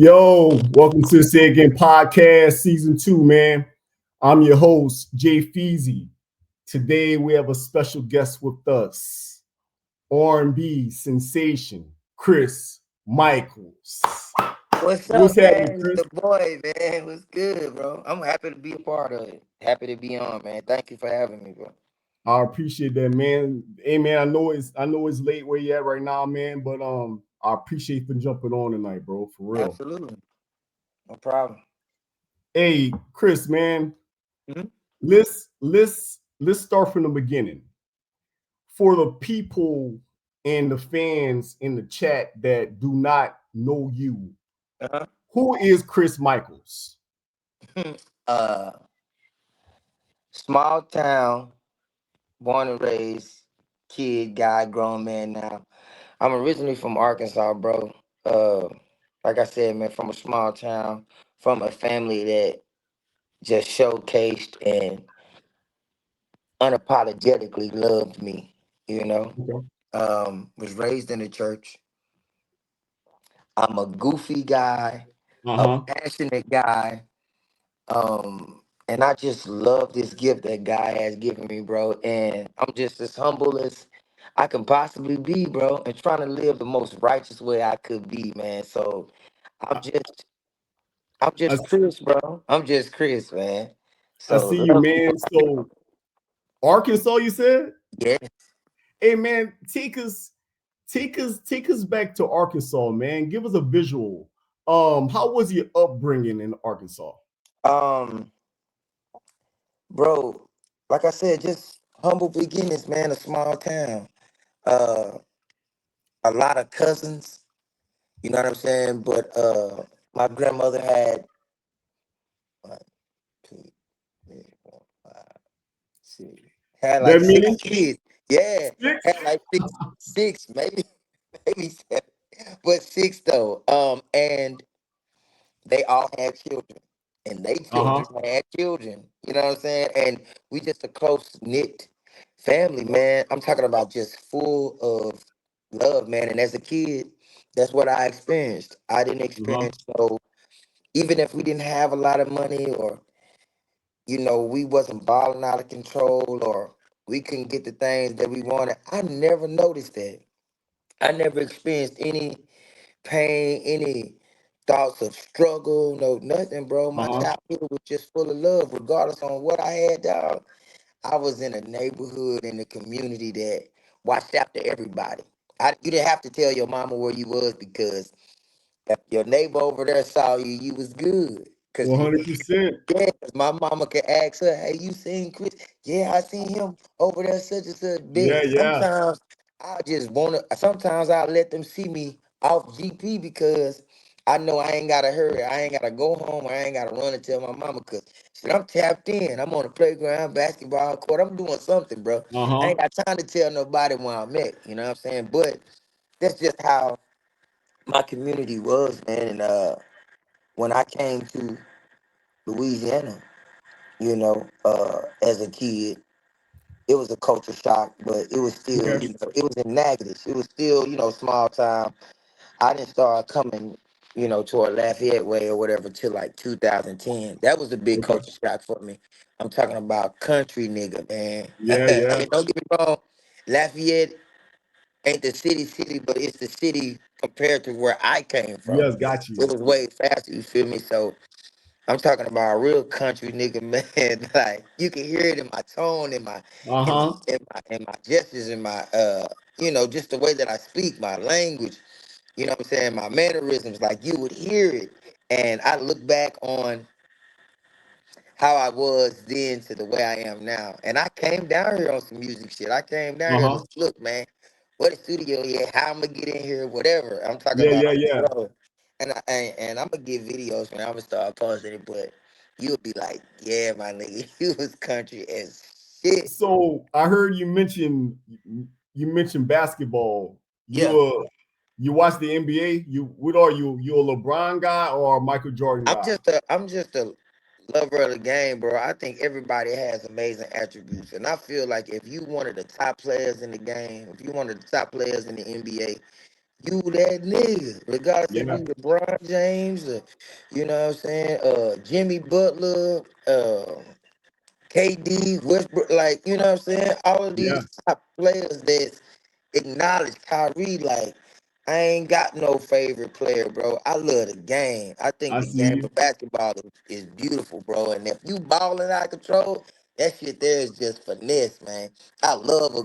Yo, welcome to the Say Again podcast, season 2, man. I'm your host, Jay Feezy. Today we have a special guest with us, R&B sensation, Chrizz Michaels. What's What's up, happening, man? It's Chris? the boy, man. What's good, bro? I'm happy to be a part of it. Happy to be on, man. Thank you for having me, bro. I appreciate that, man. Hey, man, I know it's late where you at right now, man, but I appreciate for jumping on tonight, bro, for real. Absolutely. No problem. Hey, Chris, man, hmm let's start from the beginning. For the people and the fans in the chat that do not know you, Uh-huh. who is Chrizz Michaels? uh, Small town, born and raised, kid, guy, grown man now. I'm originally from Arkansas, bro. Uh, like I said, man, from a small town, from a family that just showcased and unapologetically loved me, you know. Okay. Was raised in the church. I'm a goofy guy, a Uh-huh. passionate guy, and I just love this gift that God has given me, bro. And I'm just as humble as I can possibly be, bro, and trying to live the most righteous way I could be, man. So I'm I, just, I'm I, just Chris, bro. I'm just Chris, man. I So see you, love you, man. So Arkansas, you said? yeah. Hey, man, take us back to Arkansas, man. Give us a visual. How was your upbringing in Arkansas? Um, bro, like I said, just humble beginnings, man. A small town. Uh, a lot of cousins. You know what I'm saying? But my grandmother had one, two, three, four, five, six, had That like six meaning kids. Yeah, six? had like six, maybe, maybe seven, but six though. And they all had children, and they children Uh-huh. had children. You know what I'm saying? And we just a close knit family, man. I'm talking about just full of love, man. And as a kid, that's what I experienced. I didn't Uh-huh. experience no, even if we didn't have a lot of money, or we wasn't balling out of control, or we couldn't get the things that we wanted. I never noticed that. I never experienced any pain, any thoughts of struggle, no nothing, bro. My Uh-huh. childhood was just full of love, regardless on what I had, dog. I was in a neighborhood in the community that watched after everybody. You didn't have to tell your mama where you was, because if your neighbor over there saw you, you was good. Cause you, 100%. yeah, 'cause my mama could ask her, "Hey, you seen Chris? Yeah, I seen him over there, such and such." Yeah, Big. yeah. Sometimes I'll let them see me off GP, because I know I ain't gotta hurry. I ain't gotta go home. I ain't gotta run and tell my mama, cause shit, I'm tapped in. I'm on the playground, basketball court. I'm doing something, bro. I Uh-huh. ain't got time to tell nobody where I'm at. You know what I'm saying? But that's just how my community was, man. And when I came to Louisiana, as a kid, it was a culture shock, but it was still, Okay. it was in Natchitoches. It was still, small time. I didn't start coming, toward Lafayette Way or whatever till like 2010. That was a big Okay. culture shock for me. I'm talking about country nigga, man. Yeah, I yeah. mean, don't get me wrong. Lafayette ain't the city, but it's the city compared to where I came from. Yes, got you. It was way faster, you feel me? So I'm talking about a real country nigga, man. Like you can hear it in my tone, Uh-huh. in my gestures, in my just the way that I speak, my language. You know what I'm saying? My mannerisms, like you would hear it. And I look back on how I was then to the way I am now. And I came down here on some music shit. I came down here, Uh-huh. look, man, what a studio here, how I'm gonna get in here, whatever. I'm talking Yeah, about, yeah, yeah. bro. And I'm gonna get videos, man. I'm gonna start posting it, but you'll be like, yeah, my nigga, you was country as shit. So I heard you mentioned basketball. Yeah. You watch the NBA? What are you? You a LeBron guy or a Michael Jordan guy? I'm just a lover of the game, bro. I think everybody has amazing attributes, and I feel like if you one of the top players in the game, if you one of the top players in the NBA, you that nigga. Regardless if Yeah, you LeBron James, or, you know what I'm saying, Jimmy Butler, KD, Westbrook, like, you know what I'm saying? All of yeah. these top players that acknowledge Kyrie, like, I ain't got no favorite player, bro. I love the game. I think I the see game you. of basketball is beautiful, bro. And if you balling out of control, that shit there is just finesse, man. I love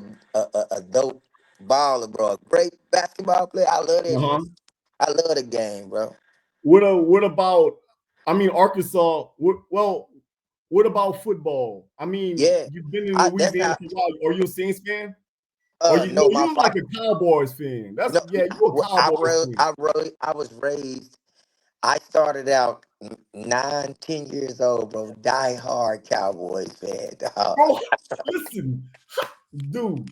a dope baller, bro. A great basketball player. I love that shit. Uh-huh. I love the game, bro. What about? I mean, Arkansas. Well, what about football? I mean, Yeah. you've been in That's Louisiana how for a while. Are you a Saints fan? Or you no, no, my you're like father. a Cowboys fan. That's No, yeah, you a well, Cowboys fan. I was raised. I started out 9, 10 years old, bro. Die hard Cowboys fan, dog. Bro, listen, dude.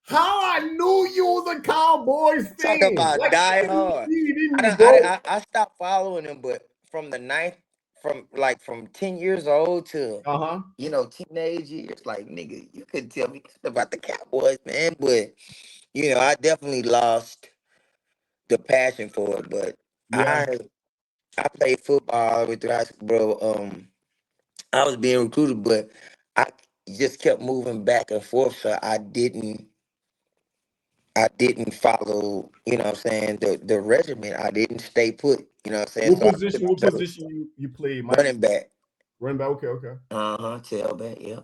How I knew you was a Cowboys Talk fan. about Like die I can hard. see it in I you, don't, bro. I stopped following him, but from the ninth, from 10 years old to Uh-huh. teenage years, like nigga, you could tell me about the Cowboys, man. But I definitely lost the passion for it. But Yeah. I played football all the way through high school, bro. I was being recruited, but I just kept moving back and forth, so I didn't follow, what I'm saying, the regimen. I didn't stay put, what I'm saying. What So I position? put What myself position you play, Mike? running back. Running back. Okay, okay. Tailback, yeah.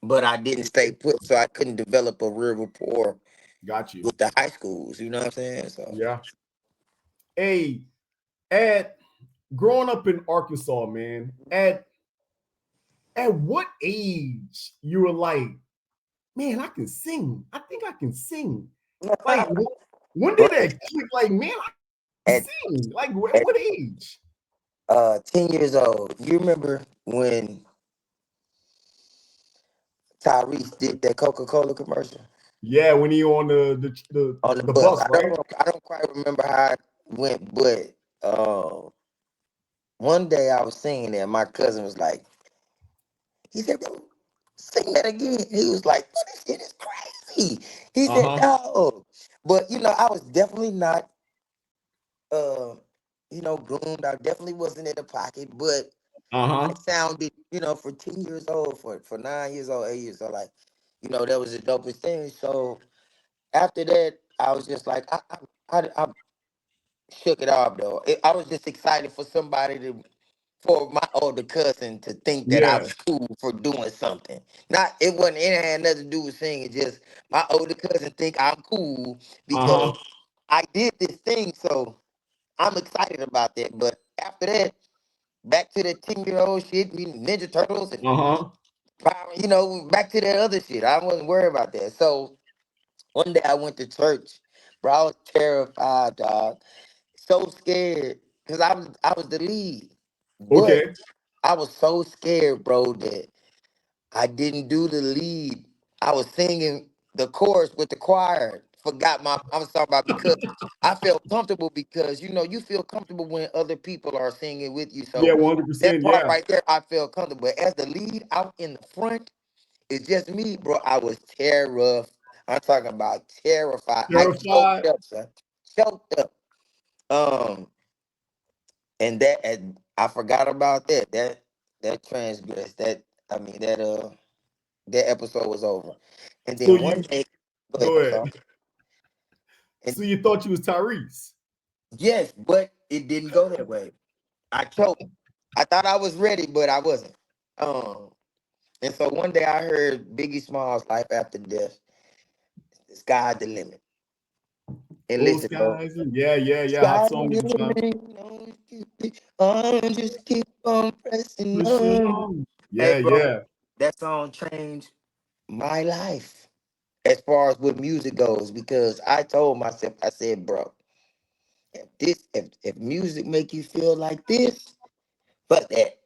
But I didn't stay put, so I couldn't develop a real rapport Got you. with the high schools, you know what I'm saying? So Yeah. Hey, at growing up in Arkansas, man, at what age you were like, man, I can sing. I think I can sing. Like, when did bro, that click? Like, man, I can at, sing. Like, at at what age? 10 years old, you remember when Tyrese did that Coca-Cola commercial Yeah, when he on on the the bus? bus, I don't right? know, I don't quite remember how it went, but uh, one day I was singing there. My cousin was like, he said, "Bro, sing that again." He was like, "Bro, this shit is crazy." He Uh said, huh. "No," but I was definitely not, uh, groomed. I definitely wasn't in the pocket, but Uh I huh. sounded, for 10 years old, for 9 years old, 8 years old, like, that was the dopest thing. So after that, I was just like, I shook it off though. I was just excited for my older cousin to think that I Yeah. was cool for doing something. Not it had nothing to do with singing. Just my older cousin think I'm cool Uh because huh. I did this thing. So I'm excited about that. But after that, back to the 10-year-old shit, we Ninja Turtles and Uh huh. Power, back to that other shit. I wasn't worried about that. So one day I went to church, bro. I was terrified, dog. So scared because I was the lead, but Okay. I was so scared, bro, that I didn't do the lead. I was singing the chorus with the choir. Forgot I was talking about because I felt comfortable because you feel comfortable when other people are singing with you. Yeah, So one hundred that percent. part Yeah. right there, I felt comfortable. But as the lead out in the front, it's just me, bro. I was terrified. I'm talking about terrified. I Terrified. choked up, son. Choked up. Um, and I forgot about that. That transgressed. That episode was over. And So then one you day, go ahead, go I'm ahead. sorry. And So you thought you was Tyrese? yes, but it didn't go that way. I choked. I thought I was ready, but I wasn't. Um, and so one day I heard Biggie Smalls' "Life After Death." The sky's the limit. And Oh, listen, bro. skies. Yeah, yeah, yeah. Hot Sky's the song at the time. limit. Just keep on pressing Pushing on. on. Hey, Yeah, bro, yeah. that song changed my life as far as with music goes because I told myself, I said, bro, if music make you feel like this, fuck that.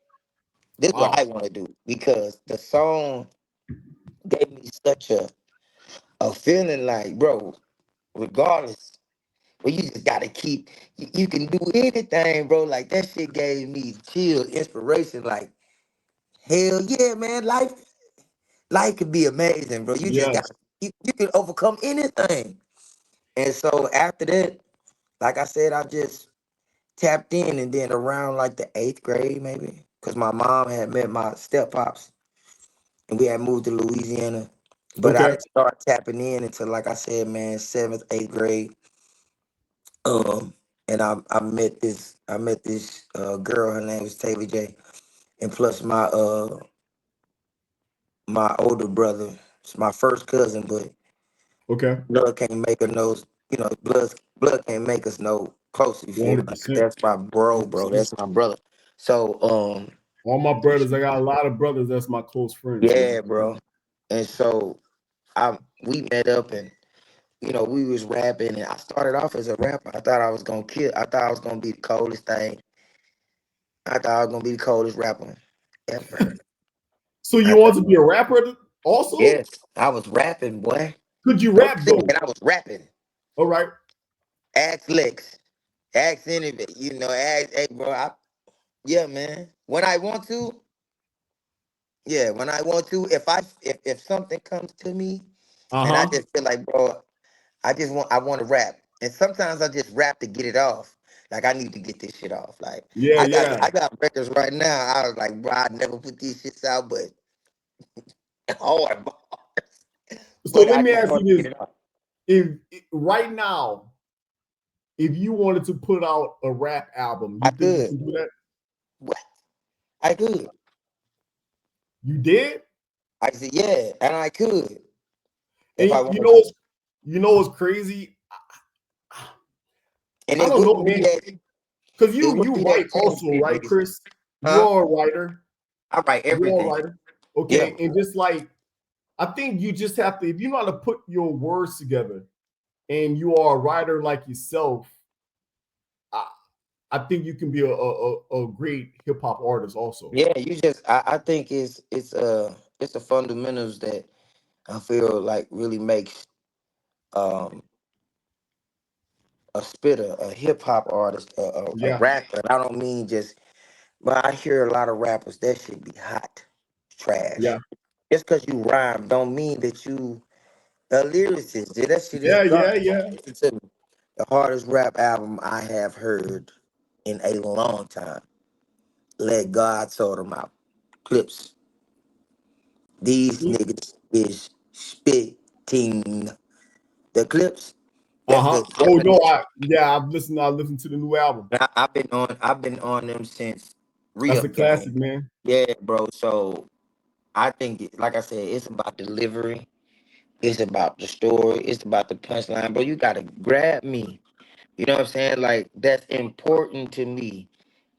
This is what I Wow. want to do because the song gave me such a feeling like, bro, regardless, well, you just gotta keep. You can do anything, bro. Like that shit gave me chill, inspiration. Like hell yeah, man. Life could be amazing, bro. You just got Yes. you can overcome anything. And so after that. like I said, I just tapped in, and then around like the 8th grade, maybe, because my mom had met my step pops, and we had moved to Louisiana. But I Okay. didn't start tapping in until, like I said, man, 7th, 8th grade. Um, and I met this girl. Her name was Taylor J. And plus my older brother, it's my first cousin, but Okay. blood can't make us no, blood can't make us no closer. You feel me? Like, 100%. that's my bro. 100%. That's my brother. So All my brothers, I got a lot of brothers that's my close friends, man. yeah, bro. And so we met up, and we was rapping, and I started off as a rapper. I thought I was gonna kill. I thought I was gonna be the coldest thing. I thought I was gonna be the coldest rapper ever. So I you want thought, to be a rapper also? yes, I was rapping, boy. Could you No rap singing, though? I was rapping. All right. Ask Lex. Ask anybody. Ask, hey, bro. Yeah, man. When I want to, yeah, when I want to, if something comes to me, and I Uh-huh. just feel like, bro, I want to rap, and sometimes I just rap to get it off. Like, I need to get this shit off. Like, Yeah, I yeah. got records right now. I was like, bro, I never put these shits out, but hard, So but let I me just ask you want to this. get it off. If right now, if you wanted to put out a rap album, I you think you could. can do that? What? I could. You did? I said, yeah, and I could if And I you wanted know to. what's crazy? And I it don't know, wouldn't be man. that. Because It you wouldn't be write that also, taxing, right, niggas. Chris? Huh? You're a writer. I write You're a everything. writer. Yeah. Okay. And just like I think you just have to, if you know how to put your words together and you are a writer like yourself, I, I think you can be a great hip hop artist also. Yeah, I think it's the fundamentals that I feel like really makes um a spitter, a hip hop artist, a Yeah. rapper. And I don't mean just, but I hear a lot of rappers that should be hot trash. Yeah. Just because you rhyme don't mean that you a lyricist. Dude, that shit is Yeah. Yeah. garbage. Yeah. Listen to me. The hardest rap album I have heard in a long time. Let God sort them out. Clips. These niggas is spitting. The clips. That's Uh-huh. the Oh no, 70s. I listened to the new album. I've been on them since That's a re-up game. classic, man. Yeah, bro. So I think, like I said, it's about delivery. It's about the story. It's about the punchline, bro. You gotta grab me. You know what I'm saying? Like, that's important to me.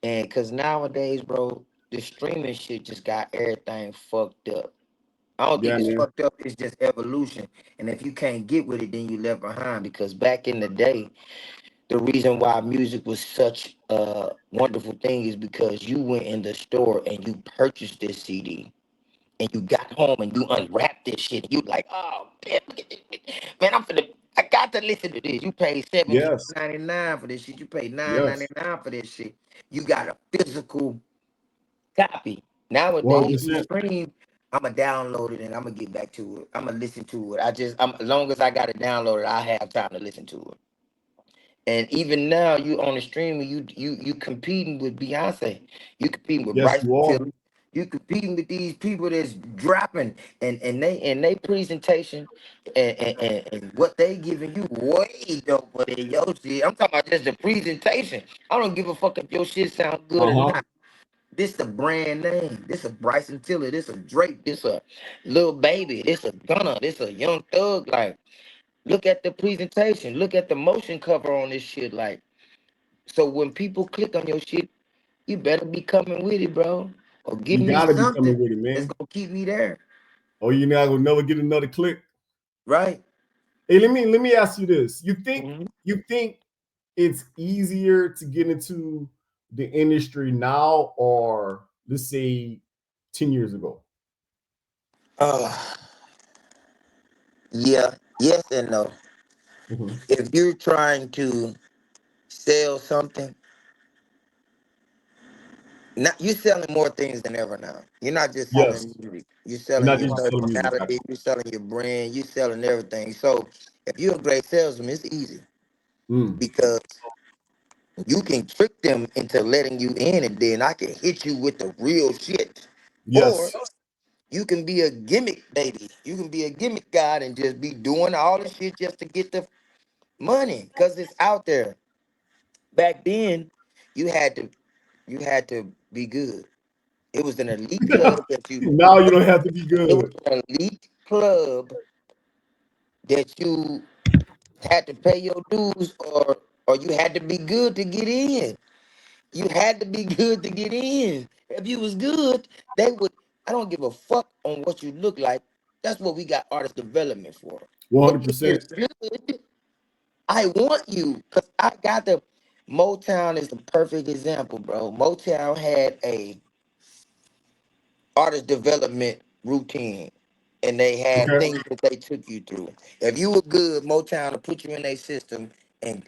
And because nowadays, bro, the streaming shit just got everything fucked up. I don't think Yeah, it's man. fucked up. It's just evolution. And if you can't get with it, then you left behind. Because back in the day, the reason why music was such a wonderful thing is because you went in the store and you purchased this CD. And you got home and you unwrapped this shit. And you like, oh, man, look at this. Man, I got to listen to this. You paid Yes. $17.99 for this shit. You paid nine ninety Yes. nine for this shit. You got a physical copy. Nowadays, you 100%. stream. I'ma download it and I'ma get back to it. I'ma listen to it. As long as I got it downloaded, I have time to listen to it. And even now, you on the stream, you competing with Beyonce. You competing with Yes, Bryson you are. Tiller. You competing with these people that's dropping, and they presentation, and what they giving you way doper than your shit. I'm talking about just the presentation. I don't give a fuck if your shit sound good or Uh-huh. not. This the brand name. This a Bryson Tiller. This a Drake. This a Lil Baby. This a Gunna. This a Young Thug. Like, look at the presentation. Look at the motion cover on this shit. Like, so when people click on your shit, you better be coming with it, bro. Or give You me gotta be something coming with it, that's man. gonna keep me there. Or you're not gonna never get another click. Right? Hey, let me ask you this. Mhm. You think it's easier to get into the industry now or let's say 10 years ago? Uh, yeah, yes and no. Mhm. If you're trying to sell something, now you're selling more things than ever now. You're not just Yes. selling music. You're You're selling not your just selling music. personality. You're selling your brand. You're selling everything. So if you're a great salesman, it's easy Mm. because You can trick them into letting you in, and then I can hit you with the real shit. Or Yes. you can be a gimmick baby. You can be a gimmick god and just be doing all the shit just to get the money because it's out there. Back then, you had to be good. It was an elite club that you Now you don't have to be it was good. an elite club that you had to pay your dues, or you had to be good to get in. You had to be good to get in. If you was good, they would. I don't give a fuck on what you look like. That's what we got artist development for. But if you're 100%. good, I want you because I got the Motown is the perfect example, bro. Motown had a artist development routine, and they had Okay. things that they took you through. If you were good, Motown will put you in their system and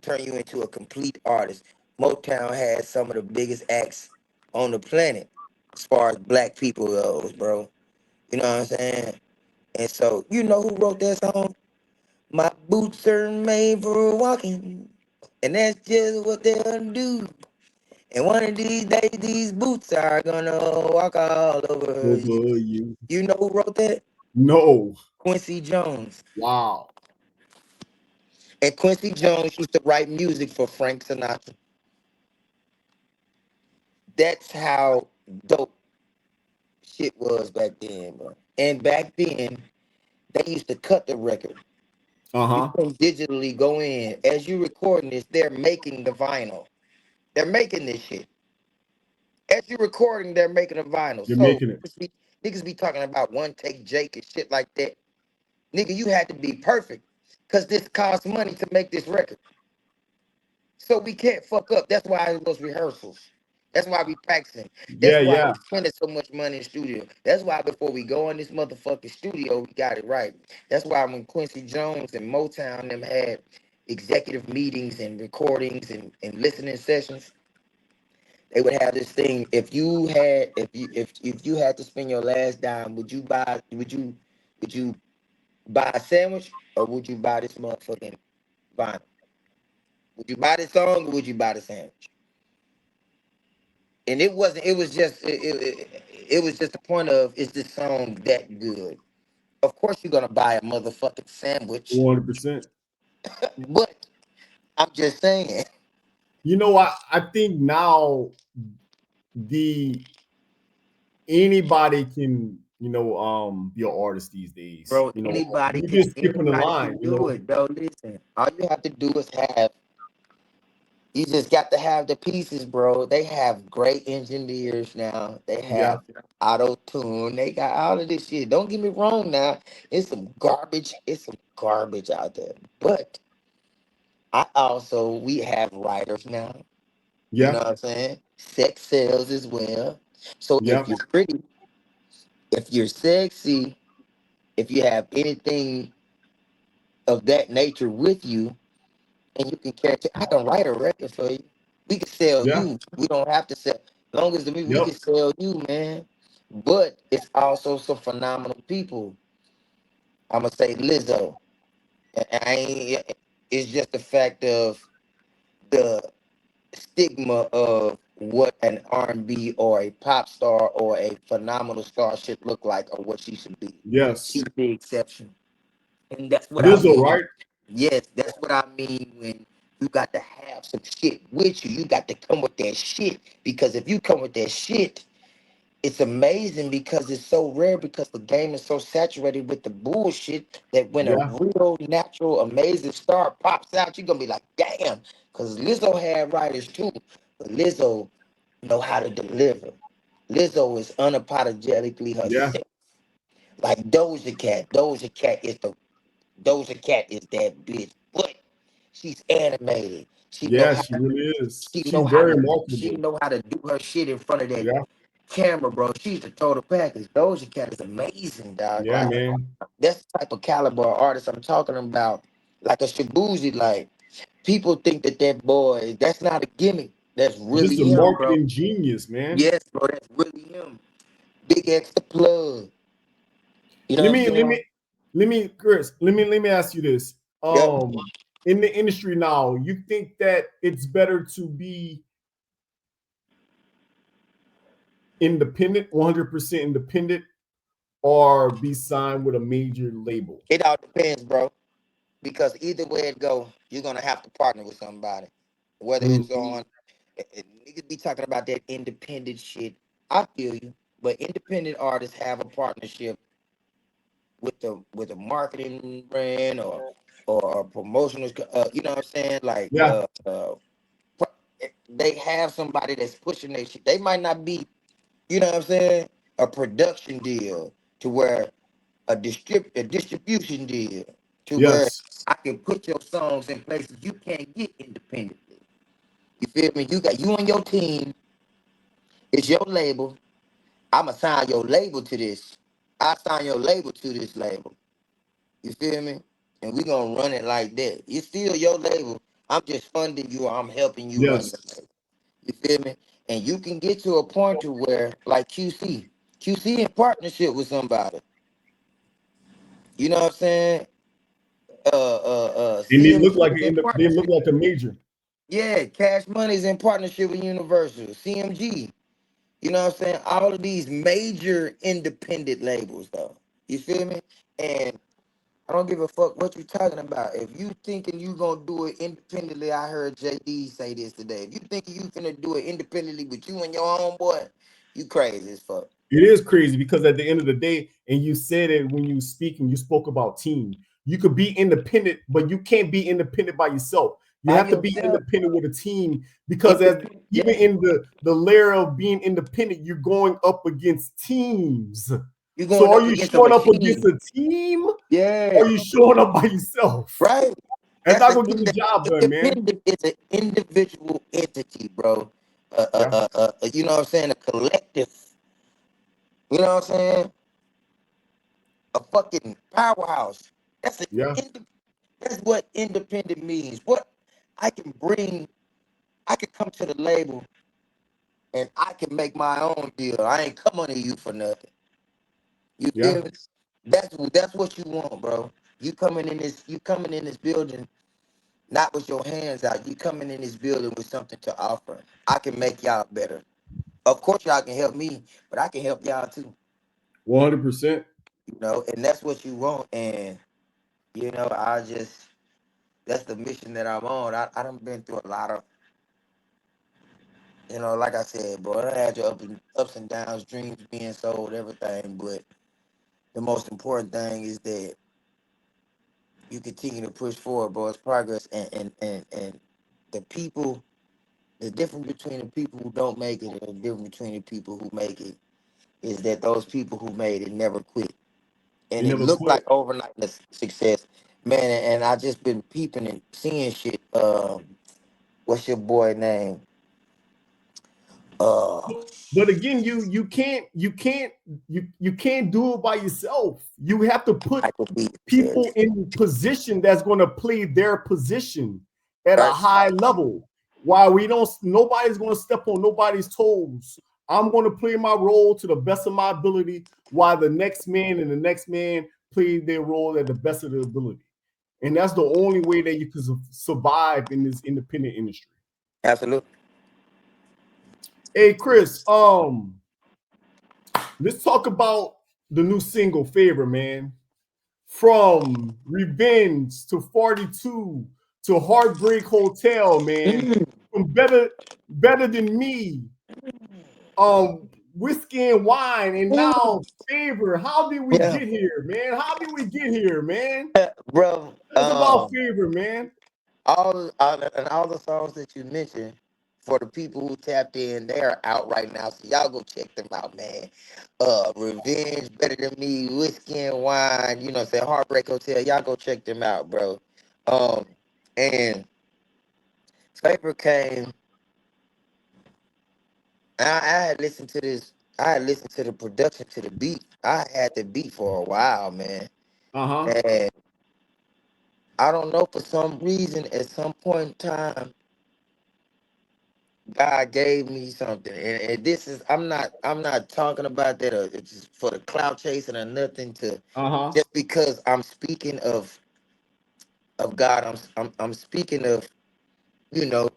turn you into a complete artist. Motown had some of the biggest acts on the planet as far as black people goes, bro. You know what I'm saying? And so, you know who wrote that song? My boots are made for walking, and that's just what they'll do. And one of these days, these boots are gonna walk all over you. Over you. You know who wrote that? No. Quincy Jones. Wow. And Quincy Jones used to write music for Frank Sinatra. That's how dope shit was back then, bro. And back then, they used to cut the record. You Uh-huh. can digitally go in. As you recording this, they're making the vinyl. They're making this shit. As you recording, they're making a vinyl. You're So making it. niggas be talking about one take Jake and shit like that. Nigga, you had to be perfect. Cause this costs money to make this record. So we can't fuck up. That's why it was rehearsals. That's why we practicing. That's Yeah, why yeah. we spending so much money in studio. That's why before we go in this motherfucking studio, we got it right. That's why when Quincy Jones and Motown them had executive meetings and recordings and listening sessions, they would have this thing. If you had to spend your last dime, would you buy a sandwich or would you buy this motherfucking vinyl? Would you buy this song or would you buy the sandwich? And it wasn't. It was just. It was just the point of is this song that good? Of course you're gonna buy a motherfucking sandwich, 100%. but I'm just saying, You know, I think now the anybody can, be an artist these days. bro. You just skipping the Anybody line, can do it, bro. Listen, all you have to do is have. You just got to have the pieces, bro. They have great engineers now. They Yeah, have auto tune. They got all of this shit. Don't get me wrong now. It's some garbage. It's some garbage out there. But we have writers now. You know yeah, what I'm saying? Sex sells as well. So yeah, if you're pretty, if you're sexy, if you have anything of that nature with you, and you can catch it. I can write a record for you. We can sell yeah, you. We don't have to sell. Long as we yep, can sell you, man. But it's also some phenomenal people. I'm gonna say Lizzo. And I ain't. It's just the fact of the stigma of what an R&B or a pop star or a phenomenal star should look like or what she should be. yes. She's the exception. And that's what I Lizzo, mean. right? Yes, that's what I mean when you got to have some shit with you. You got to come with that shit. Because if you come with that shit, it's amazing because it's so rare because the game is so saturated with the bullshit that when a Yeah, real, natural, amazing star pops out, you're gonna be like, damn. Because Lizzo had writers too. But Lizzo know how to deliver. Lizzo is unapologetically yeah, herself. Like Doja Cat. Doja Cat is that bitch, but she's animated. yeah. She really is. She She's know how very to she marketable. know how to do her shit in front of that Yeah, camera, bro. She's the total package. Doja Cat is amazing, dog. yeah, Like man. that's the type of caliber of artist I'm talking about. Like a Shabuzi, like people think that boy, that's not a gimmick. That's Just really a him, bro. marketing genius, man. Yes, bro, that's really him. Big X the plug. You know Let what I'm me, let saying? me, let me, Chris. Let me ask you this. Yep. in the industry now, you think that it's better to be independent, 100% independent, or be signed with a major label? It all depends, bro. Because either way it go, you're gonna have to partner with somebody. Whether it's on niggas be talking about that independent shit. I feel you. But independent artists have a partnership with a marketing brand or a promotional you know what I'm saying? Like Yeah. they have somebody that's pushing their shit. They might not be, you know what I'm saying, a production deal to where a distribution deal to where Yes. I can put your songs in places you can't get independently. You feel me? You got you and your team. It's your label. I'ma sign your label to this. I sign your label to this label. You feel me? And we gonna run it like that. It's still your label. I'm just funding you. Or I'm helping you run your Yes. label. You feel me? And you can get to a point to where, like QC in partnership with somebody. You know what I'm saying? And CMG is in they look partnership. like a major. Yeah, Cash Money is in partnership with Universal, CMG. You know what I'm saying? All of these major independent labels, though. You feel me? And I don't give a fuck what you talking about. If you thinking you gonna do it independently, I heard JD say this today. If you thinking you finna do it independently with you and your homeboy, you crazy as fuck. It is crazy because at the end of the day, and you said it when you speak and you spoke about team. You could be independent, but you can't be independent by yourself. You By have to be yourself, independent with a team because as independent, even yeah. in the layer of being independent, you're going up against teams. You So going are up you against a showing up against machine. a team Yeah, or are you showing up by yourself? right. That's That's not an gonna get the job done, man. independent. It's an individual entity, bro. Yeah, You know what I'm saying? A collective. You know what I'm saying? A fucking powerhouse. That's an yeah, that's what independent means. What I can bring, I can come to the label and I can make my own deal. I ain't come under you for nothing. You yeah. feel me? That's what you want, bro. You coming in this building not with your hands out. You coming in this building with something to offer. I can make y'all better. Of course y'all can help me, but I can help y'all too. 100%. You know, and that's what you want. And you know, that's the mission that I'm on. I done been through a lot of, you know, like I said, bro, I had your ups and downs, dreams being sold, everything. But the most important thing is that you continue to push forward, bro. It's progress, and the people, the difference between the people who don't make it and the difference between the people who make it is that those people who made it never quit, They and it never looked quit. like overnight success, man. And I just been peeping and seeing shit. What's your boy name? Uh, But again, you can't do it by yourself. You have to put Michael B. said, people in position that's going to play their position at a right? high level. While we don't, nobody's going to step on nobody's toes. I'm going to play my role to the best of my ability, while the next man and the next man play their role at the best of their ability. And that's the only way that you can survive in this independent industry. Absolutely. Hey, Chris, let's talk about the new single Favor, man. From Revenge to 42 to Heartbreak Hotel, man. Mm, From Better Than Me, Whiskey and Wine, and mm. now Favor. How did we Yeah, get here, man? How did we get here, man? bro. It's about Favor, man. All the songs that you mentioned for the people who tapped in, they are out right now. So y'all go check them out, man. Revenge, Better Than Me, Whiskey and Wine, you know, say Heartbreak Hotel. Y'all go check them out, bro. Um, and Paper came. I had listened to this. I had listened to the production to the beat. I had the beat for a while, man. Uh-huh. And I don't know, for some reason, at some point in time, God gave me something, and this is I'm not talking about that. It's just for the clout chasing or nothing. To Uh-huh. just because I'm speaking of of God. I'm speaking of, you know,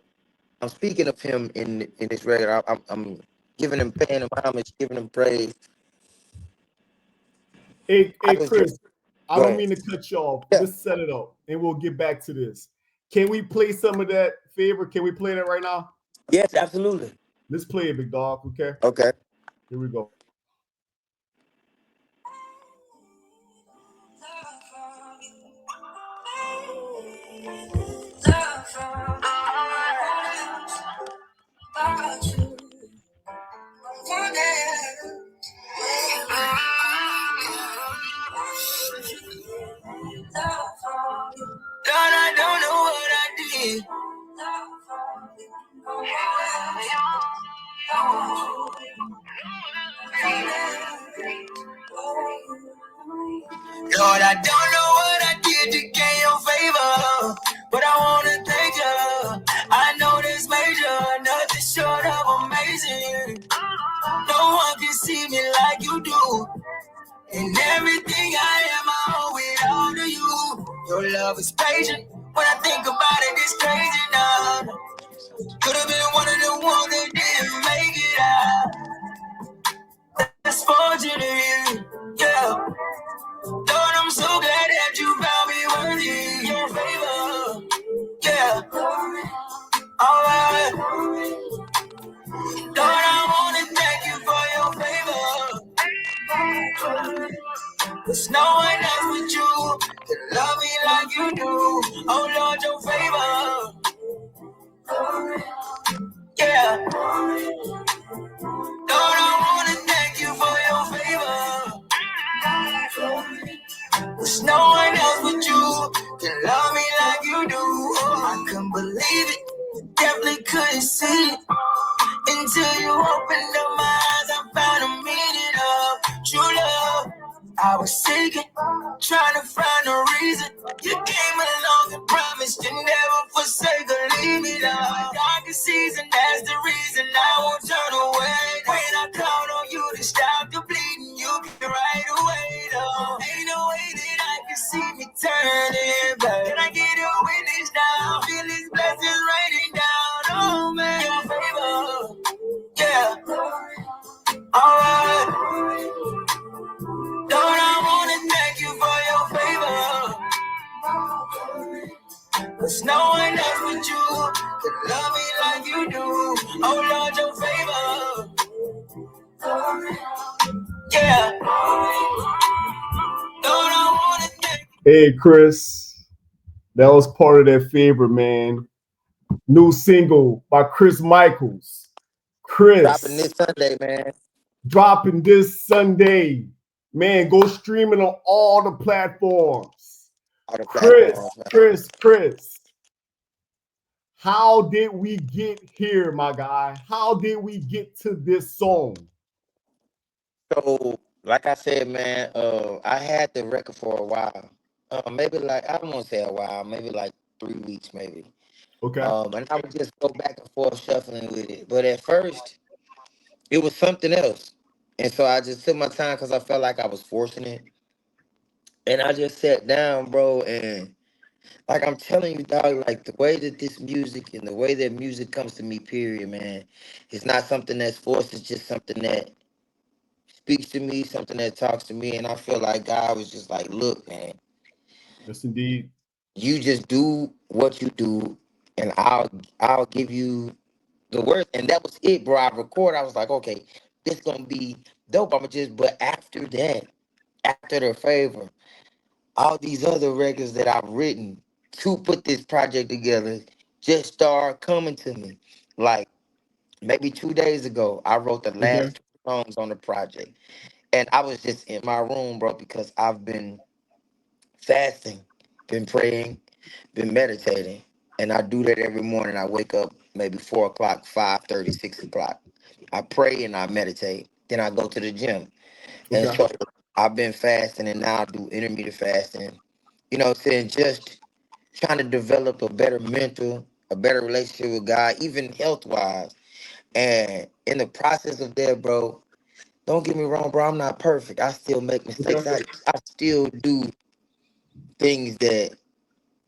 I'm speaking of him in this record. I'm giving him, paying him homage, giving him praise. I Hey, was just Chris, I go don't ahead. mean to cut you off. Yeah. Let's set it up and we'll get back to this. Can we play some of that favor? Can we play that right now? Yes, absolutely. Let's play it, big dog. Okay. Okay. Here we go. I don't know what I did. Lord, I don't know what I did to gain your favor, but I wanna thank you. I know this major, nothing short of amazing. No one can see me like you do. And everything I am, I owe it all to you. Your love is patient. When I think about it, it's crazy now. Could have been one of the ones that didn't make it out. That's fortunate, yeah. Lord, I'm so glad that you found me worthy. Your favor, yeah. Alright. Lord, I wanna thank you for your favor. There's no one else but you can love me like you do. Oh Lord, your favor, yeah. Lord, I wanna thank you for your favor. There's no one else but you can love me like you do. Oh, I couldn't believe it, definitely couldn't see it until you opened up my eyes. I found a meaning of true love. I was seeking, trying to find a reason. You came along and promised you never forsake or leave me down. My darkest season, that's the reason I won't turn away. When I called on you to stop the bleeding, you came right away. Though ain't no way that I can see me turning back. Can I get a witness now? Feel his blessings raining down. Oh man, your favor, yeah. Alright. Lord, I wanna thank you for your favor. There's no one else but you can love me like you do. Oh Lord, your favor, yeah. Lord, I wanna thank you. Hey, Chris, that was part of that favor, man. New single by Chrizz Michaels. Dropping Chris this Sunday, man. dropping this Sunday. Man, go streaming on all the platforms. All the Chris, platforms, man. Chris. How did we get here, my guy? How did we get to this song? So, like I said, man, I had the record for a while. Maybe like I don't want to say a while, maybe like 3 weeks, maybe. Okay. And I would just go back and forth shuffling with it. But at first, it was something else. And so I just took my time because I felt like I was forcing it. And I just sat down, bro, and like I'm telling you, dog, like the way that this music and the way that music comes to me, period, man, it's not something that's forced, it's just something that speaks to me, something that talks to me. And I feel like God was just like, look, man, Yes, indeed. you just do what you do, and I'll give you the word. And that was it, bro. I record, I was like, okay, this gonna be dope. I'ma just but after that, after the favor, all these other records that I've written to put this project together just start coming to me. Like maybe 2 days ago, I wrote the Okay. last two songs on the project. And I was just in my room, bro, because I've been fasting, been praying, been meditating. And I do that every morning. I wake up maybe 4 o'clock, 5:30, 6 o'clock. I pray and I meditate. Then I go to the gym. And Okay. so I've been fasting and now I do intermittent fasting. You know what I'm saying? Just trying to develop a better mental, a better relationship with God, even health wise. And in the process of that, bro, don't get me wrong, bro, I'm not perfect. I still make mistakes. Okay. I still do things that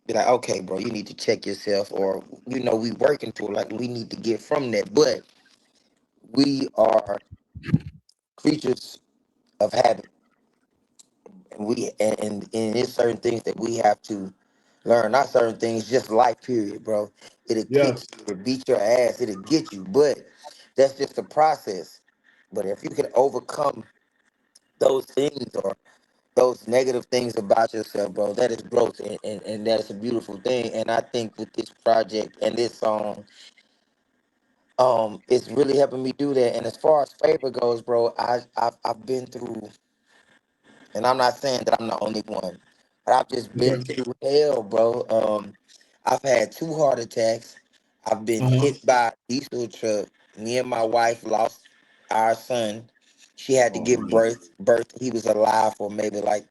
be like, okay, bro, you need to check yourself, or we working to it, like we need to get from that. But we are creatures of habit, and and there's certain things that we have to learn. Not certain things, just life. Period, bro. It'll kick Yes. you, it'll beat your ass, it'll get you. But that's just the process. But if you can overcome those things or those negative things about yourself, bro, that is growth, and that is a beautiful thing. And I think with this project and this song, it's really helping me do that. And as far as favor goes, bro, I've been through, and I'm not saying that I'm the only one, but I've just been Okay. through hell, bro. I've had 2 heart attacks. I've been Uh-huh. hit by a diesel truck. Me and my wife lost our son. She had to Oh give man. birth. He was alive for maybe like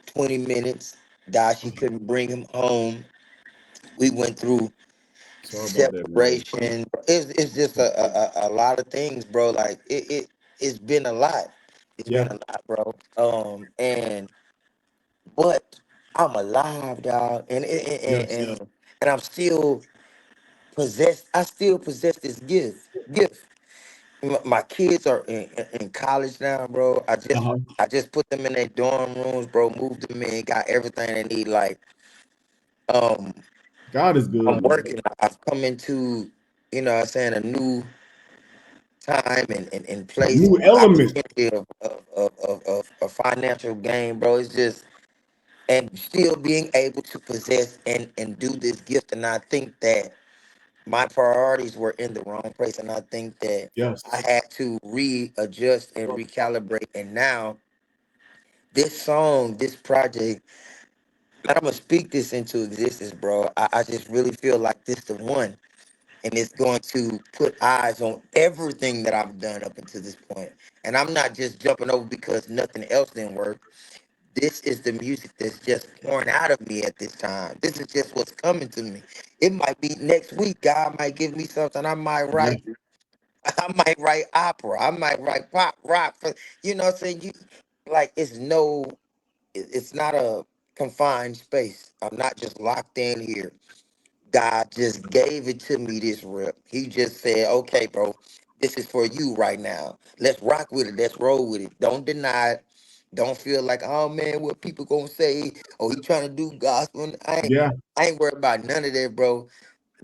20 minutes. Died. She Okay. couldn't bring him home. We went through Sorry about that, man. separation. It's just a lot of things, bro. Like it's been a lot. It's been Yeah. a lot, bro. And but I'm alive, dog, Yes. and I'm still possessed. I still possess this gift. My kids are in college now, bro. Uh-huh. I just put them in their dorm rooms, bro. Moved them in, got everything they need. Like, um, God is good, I'm man. working. I've come into, what I'm saying, a new time and place, New element. opportunity of financial gain, bro. It's just, and still being able to possess and do this gift. And I think that my priorities were in the wrong place. And I think that I Yes. had to readjust and recalibrate. And now this song, this project, and I'm gonna speak this into existence, bro. I just really feel like this the one. And it's going to put eyes on everything that I've done up until this point. And I'm not just jumping over because nothing else didn't work. This is the music that's just pouring out of me at this time. This is just what's coming to me. It might be next week. God might give me something. I might Yeah. write. I might write opera. I might write pop rock. For you know what I'm saying. You like it's no. It's not a confined space. I'm not just locked in here. God just gave it to me this rip. He just said, okay, bro, this is for you right now. Let's rock with it. Let's roll with it. Don't deny it. Don't feel like, oh man, what people gonna say? Oh, he trying to do gospel. Yeah. I ain't worried about none of that, bro.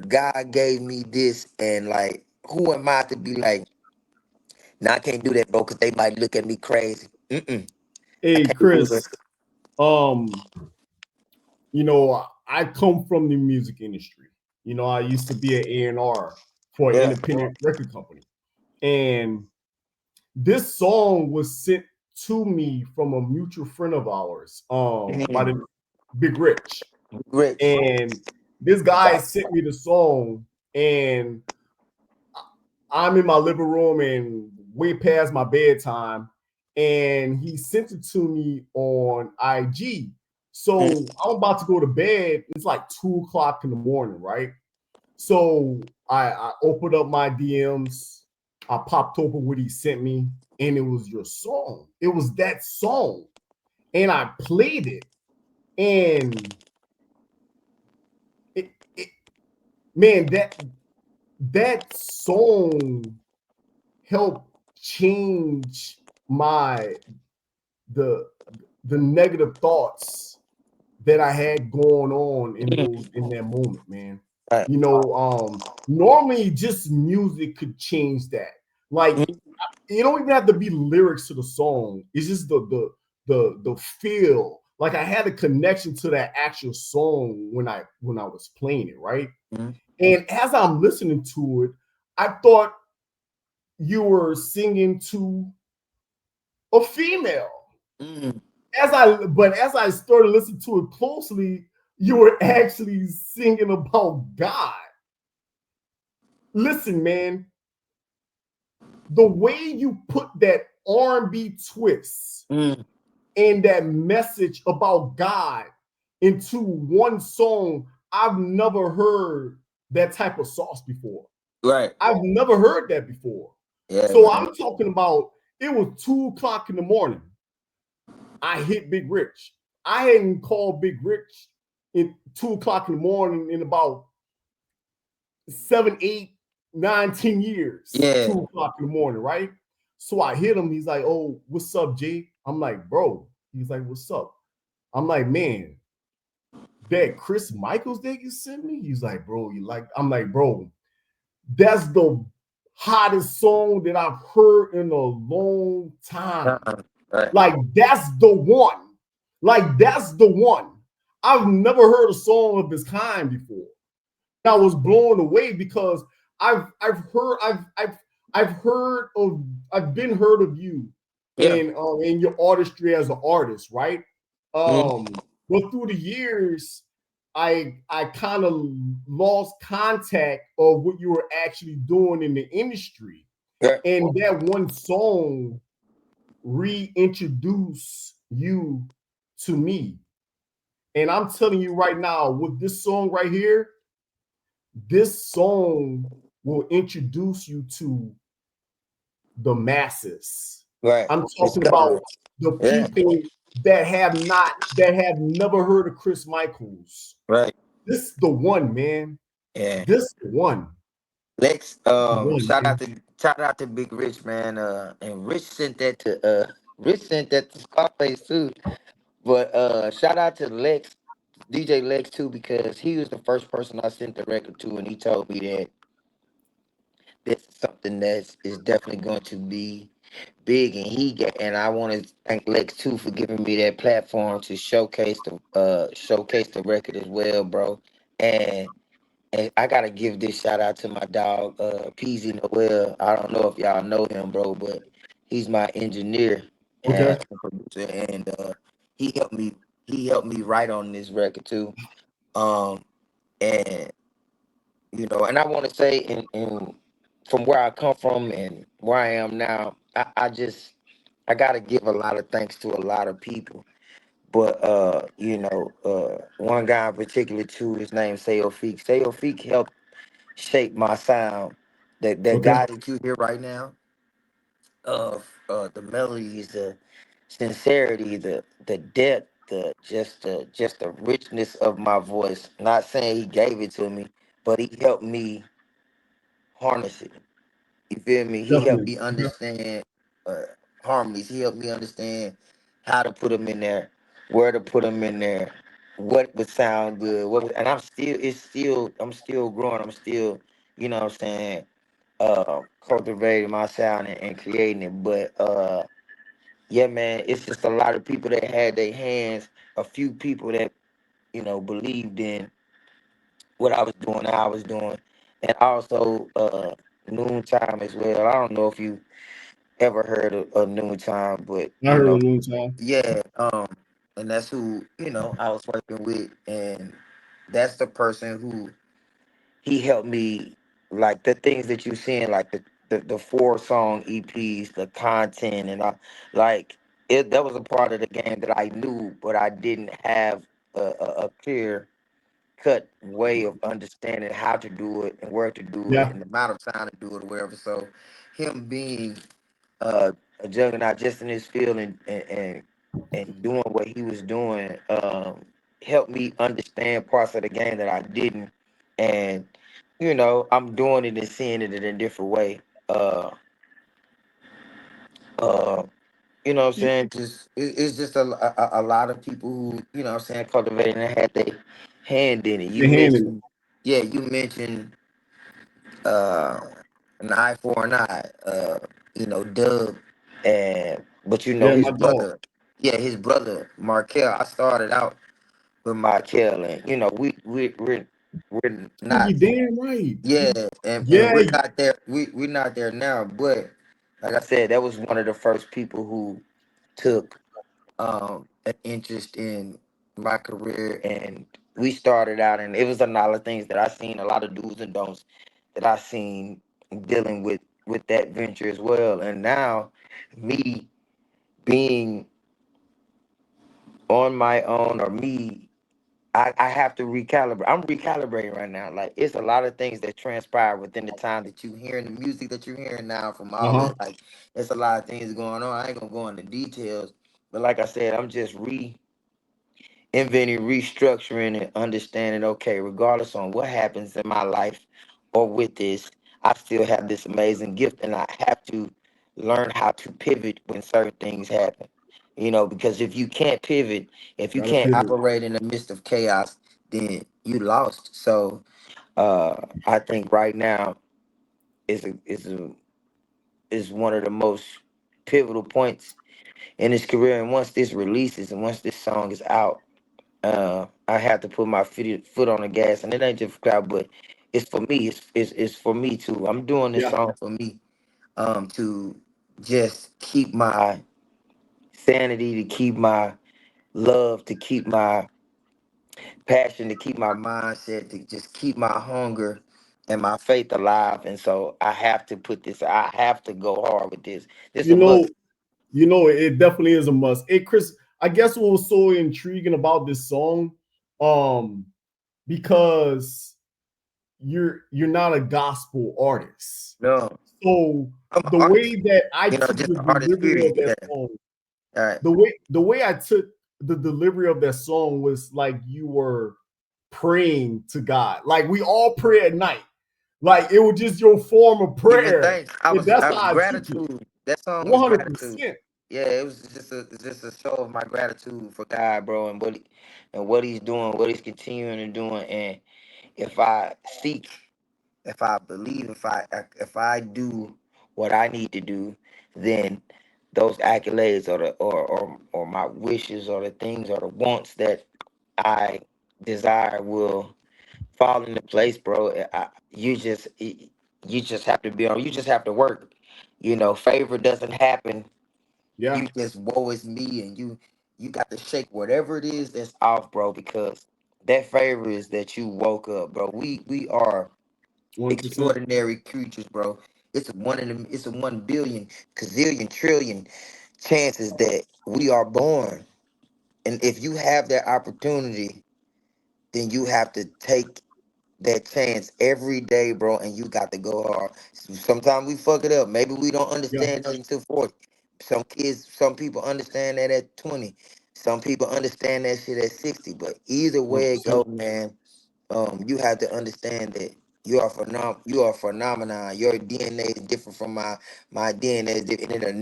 God gave me this, and like, who am I to be like, nah, I can't do that, bro, because they might look at me crazy. I Hey, can't do it. Chris. Um, I come from the music industry. I used to be an A&R for an Yeah. independent record company. And this song was sent to me from a mutual friend of ours, by Mhm. the Big Rich. Rich. And this guy sent me the song, and I'm in my living room and way past my bedtime, and he sent it to me on IG. So I'm about to go to bed. It's like 2 o'clock in the morning, right? So I opened up my DMs. I popped open what he sent me, and it was your song. It was that song, and I played it, and it man, that song helped change my the the negative thoughts that I had going on in that moment, man. Right. Normally just music could change that. Like, Mhm. you don't even have to be lyrics to the song. It's just the feel. Like, I had a connection to that actual song when I was playing it, right? Mhm. And as I'm listening to it, I thought you were singing to a female. Mhm. As I started listening to it closely, you were actually singing about God. Listen, man, the way you put that R&B twist Mhm. and that message about God into one song, I've never heard that type of sauce before. Right. I've never heard that before. Yeah, So man. I'm talking about, it was 2 o'clock in the morning. I hit Big Rich. I hadn't called Big Rich at 2 o'clock in the morning in about 7, 8, 9, 10 years. Yeah. 2 o'clock in the morning, right? So I hit him. He's like, "Oh, what's up, Jay?" I'm like, "Bro." He's like, "What's up?" I'm like, "Man, that Chrizz Michaels that you sent me?" He's like, "Bro, you like?" I'm like, "Bro, that's the hottest song that I've heard in a long time. Right. Like, that's the one. Like, that's the one. I've never heard a song of this kind before. I was blown away because I've heard of I've been heard of you Yeah. in your artistry as an artist, right? Mhm. But through the years, I kind of lost contact of what you were actually doing in the industry, Yeah. and that one song reintroduced you to me. And I'm telling you right now, with this song right here, this song will introduce you to the masses. Right. I'm It talking about does. the Yeah. people that have never heard of Chrizz Michaels. Right. This the one, man. Yeah. This the one. Lex, The one, man. shout out to Big Rich, man. And Rich sent that to Rich sent that to Scarface too. But shout out to Lex, DJ Lex too, because he was the first person I sent the record to, and he told me that this is something that is definitely going to be big, and and I want to thank Lex too for giving me that platform to showcase the record as well, bro. And And I gotta give this shout out to my dog, Peasy Noel. I don't know if y'all know him, bro, but he's my engineer Okay. and producer, and he helped me. He helped me write on this record too. Um, and and I want to say, in from where I come from and where I am now, I gotta give a lot of thanks to a lot of people. But one guy in particular too, his name Sayo Feek. Sayo Feek helped shape my sound. That Okay. guy that you hear right now, of the melodies, the sincerity, the depth, the richness of my voice. Not saying he gave it to me, but he helped me harness it. You feel me? He helped Definitely. me Okay. understand uh, harmonies. He helped me understand how to put them in there, where to put them in there, what would sound good. And I'm still growing. I'm still, what I'm saying, cultivating my sound and creating it. But yeah, man, it's just a lot of people that had their hands. A few people that believed in what I was doing, how I was doing, and also noontime as well. I don't know if you ever heard of noontime, but I heard of Noon Time. yeah, and that's who I was working with, and that's the person who he helped me, like the things that you seeing, like the 4 song EPs, the content, and I like it. That was a part of the game that I knew, but I didn't have a clear cut way of understanding how to do it and where to do it Yeah. and the amount of time to do it or whatever. So him being uh, a juggernaut just in his field and doing what he was doing helped me understand parts of the game that I didn't. And I'm doing it and seeing it in a different way. Uh, what I'm You- saying? It's just a lot of people who, what I'm saying, cultivating and had their hand in it. You Your hand in it. mentioned, yeah, you mentioned uh, an eye for an eye, Dub, and but Yeah, his my dog. brother, yeah, his brother Markel. I started out with Markel, and we're Oh, not, you damn right. yeah, and Yeah. we're not there. We're not there now, but like I said, that was one of the first people who took an interest in my career, and we started out, and it was a lot of things that I seen, a lot of do's and don'ts that I seen dealing with that venture as well. And now, me being on my own, or me, I have to recalibrate. I'm recalibrating right now. Like, it's a lot of things that transpire within the time that you hearing the music that you're hearing now from all Uh-huh. that. Like, it's a lot of things going on. I ain't gonna go into details, but like I said, I'm just inventing, restructuring, and understanding, okay, regardless on what happens in my life or with this, I still have this amazing gift and I have to learn how to pivot when certain things happen. You know, because if you can't pivot, if you Gotta can't pivot. operate in the midst of chaos, then you lost. So I think right now is one of the most pivotal points in his career. And once this releases and once this song is out, I have to put my foot on the gas, and it ain't just for crowd, but it's for me. It's for me too. I'm doing this Yeah. song for me, to just keep my sanity, to keep my love, to keep my passion, to keep my mindset, to just keep my hunger and my faith alive. And so I have to put this. I have to go hard with this. This You a know, must. it definitely is a must. Hey, Chris, I guess what was so intriguing about this song, um, because you're not a gospel artist. No, So I'm an the way artist. that I You know, took just the the artist. delivery of Period. that Yeah. song, All right. the way I took the delivery of that song was like you were praying to God. Like we all pray at night. Like it was just your form of Giving prayer. thanks. And that's I how was I took it. gratitude. That song was gratitude. 100%. Yeah, it was just a show of my gratitude for God, bro, and what he's doing, what he's continuing to doing. And if I seek, if I believe, if I do what I need to do, then those accolades or my wishes or the things or the wants that I desire will fall into place, bro. You just have to be on. You just have to work. You know, favor doesn't happen. Yeah, You just woe is me, and you got to shake whatever it is that's off, bro. Because that favor is that you woke up, bro. We are 100%. extraordinary creatures, bro. It's a 1 billion gazillion trillion chances that we are born, and if you have that opportunity, then you have to take that chance every day, bro, and you got to go hard. Sometimes we fuck it up. Maybe we don't Yeah, understand that until 40. Some people understand that at 20. Some people understand that shit at 60. But either way it 100%. go, man, you have to understand that you are a phenomenon. Your DNA is different from my DNA, is different, and it'll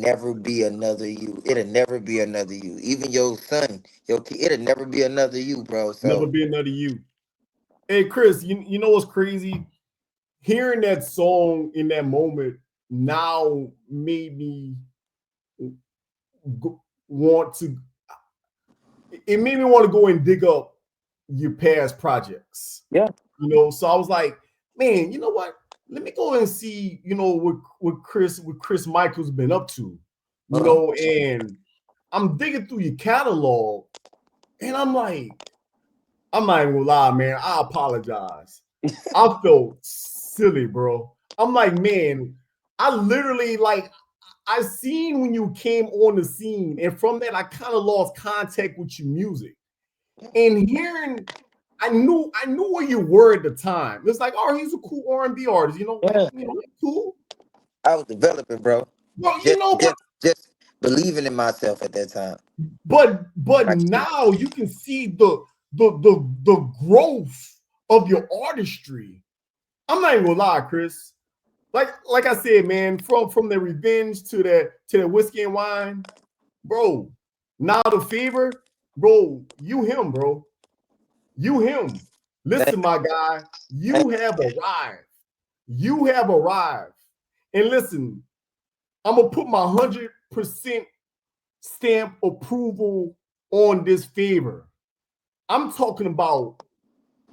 never be another you. It'll never be another you. Even your son, your kid, it'll never be another you, bro. Never So be another you. Hey, Chris, you know what's crazy? Hearing that song in that moment now made me want to, it made me want to go and dig up your past projects. yeah. So I was like, man, you know what? Let me go and see, what Chris Michaels been up to, Uh-huh. and I'm digging through your catalog, and I'm like, I'm not even gonna lie, man. I apologize. I felt silly, bro. I'm like, man, I literally like I seen when you came on the scene, and from that I kind of lost contact with your music. And hearing, I knew where you were at the time. It's like, oh, he's a cool R&B artist, like Yeah. cool. I was developing, bro. Well, Just but just believing in myself at that time. but Like, shit. now you can see the growth of your artistry. I'm not even gonna lie, Chris. Like I said, man, from the revenge to the whiskey and wine, bro. Now the fever, bro. You him, bro. You him. Thank, Listen, my guy, thank, you have arrived. You have arrived. And listen, I'm gonna put my 100% stamp approval on this favor. I'm talking about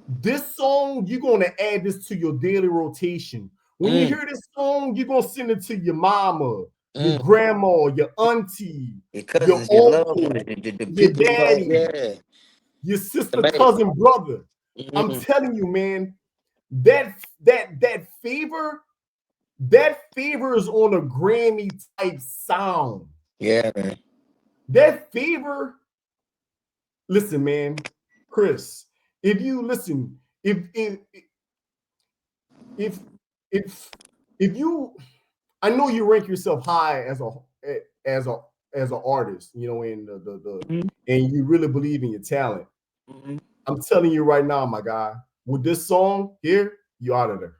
this song, you're going to add this to your daily rotation. When you mm, hear this song, you're going to send it to your mama, your mm. grandma, your auntie, Your your cousins, your loved ones, uncle, the your people you love, daddy, yeah. your It's sister, amazing. cousin, brother. I'm Mm-hmm. telling you, man, that favor is on a Grammy type sound. Yeah, man. That favor, listen, man, Chris, if you listen, if if if you, I know you rank yourself high as a as an artist, you know, and the Mhm. and you really believe in your talent, Mhm. I'm telling you right now, my guy, with this song here, you out of there.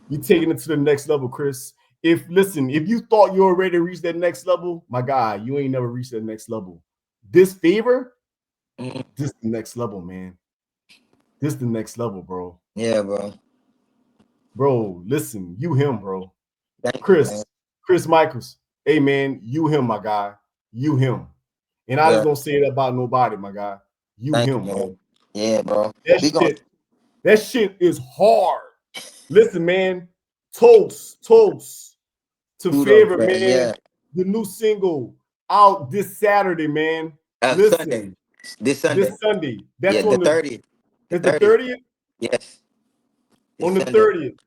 You taking it to the next level, Chris. If you thought you already reached that next level, my guy, you ain't never reached that next level. This favor, Mhm. this the next level, man. This the next level, bro. Yeah, bro. Bro, listen, you him, bro. Thank you, man. Chris Michaels. Hey man, you him, my guy. You him. And I just Yeah, don't say that about nobody, my guy. You thank you, him, man. bro. Yeah, bro. That We gonna shit, that shit is hard. Listen, man. Toast to kudos, favor, man. man. Yeah, The new single out this Saturday, man. Sunday. Listen, This Sunday. this Sunday. Yeah, That's the on the 30th. The it's the 30th. 30th. Yes, On this the Sunday. 30th,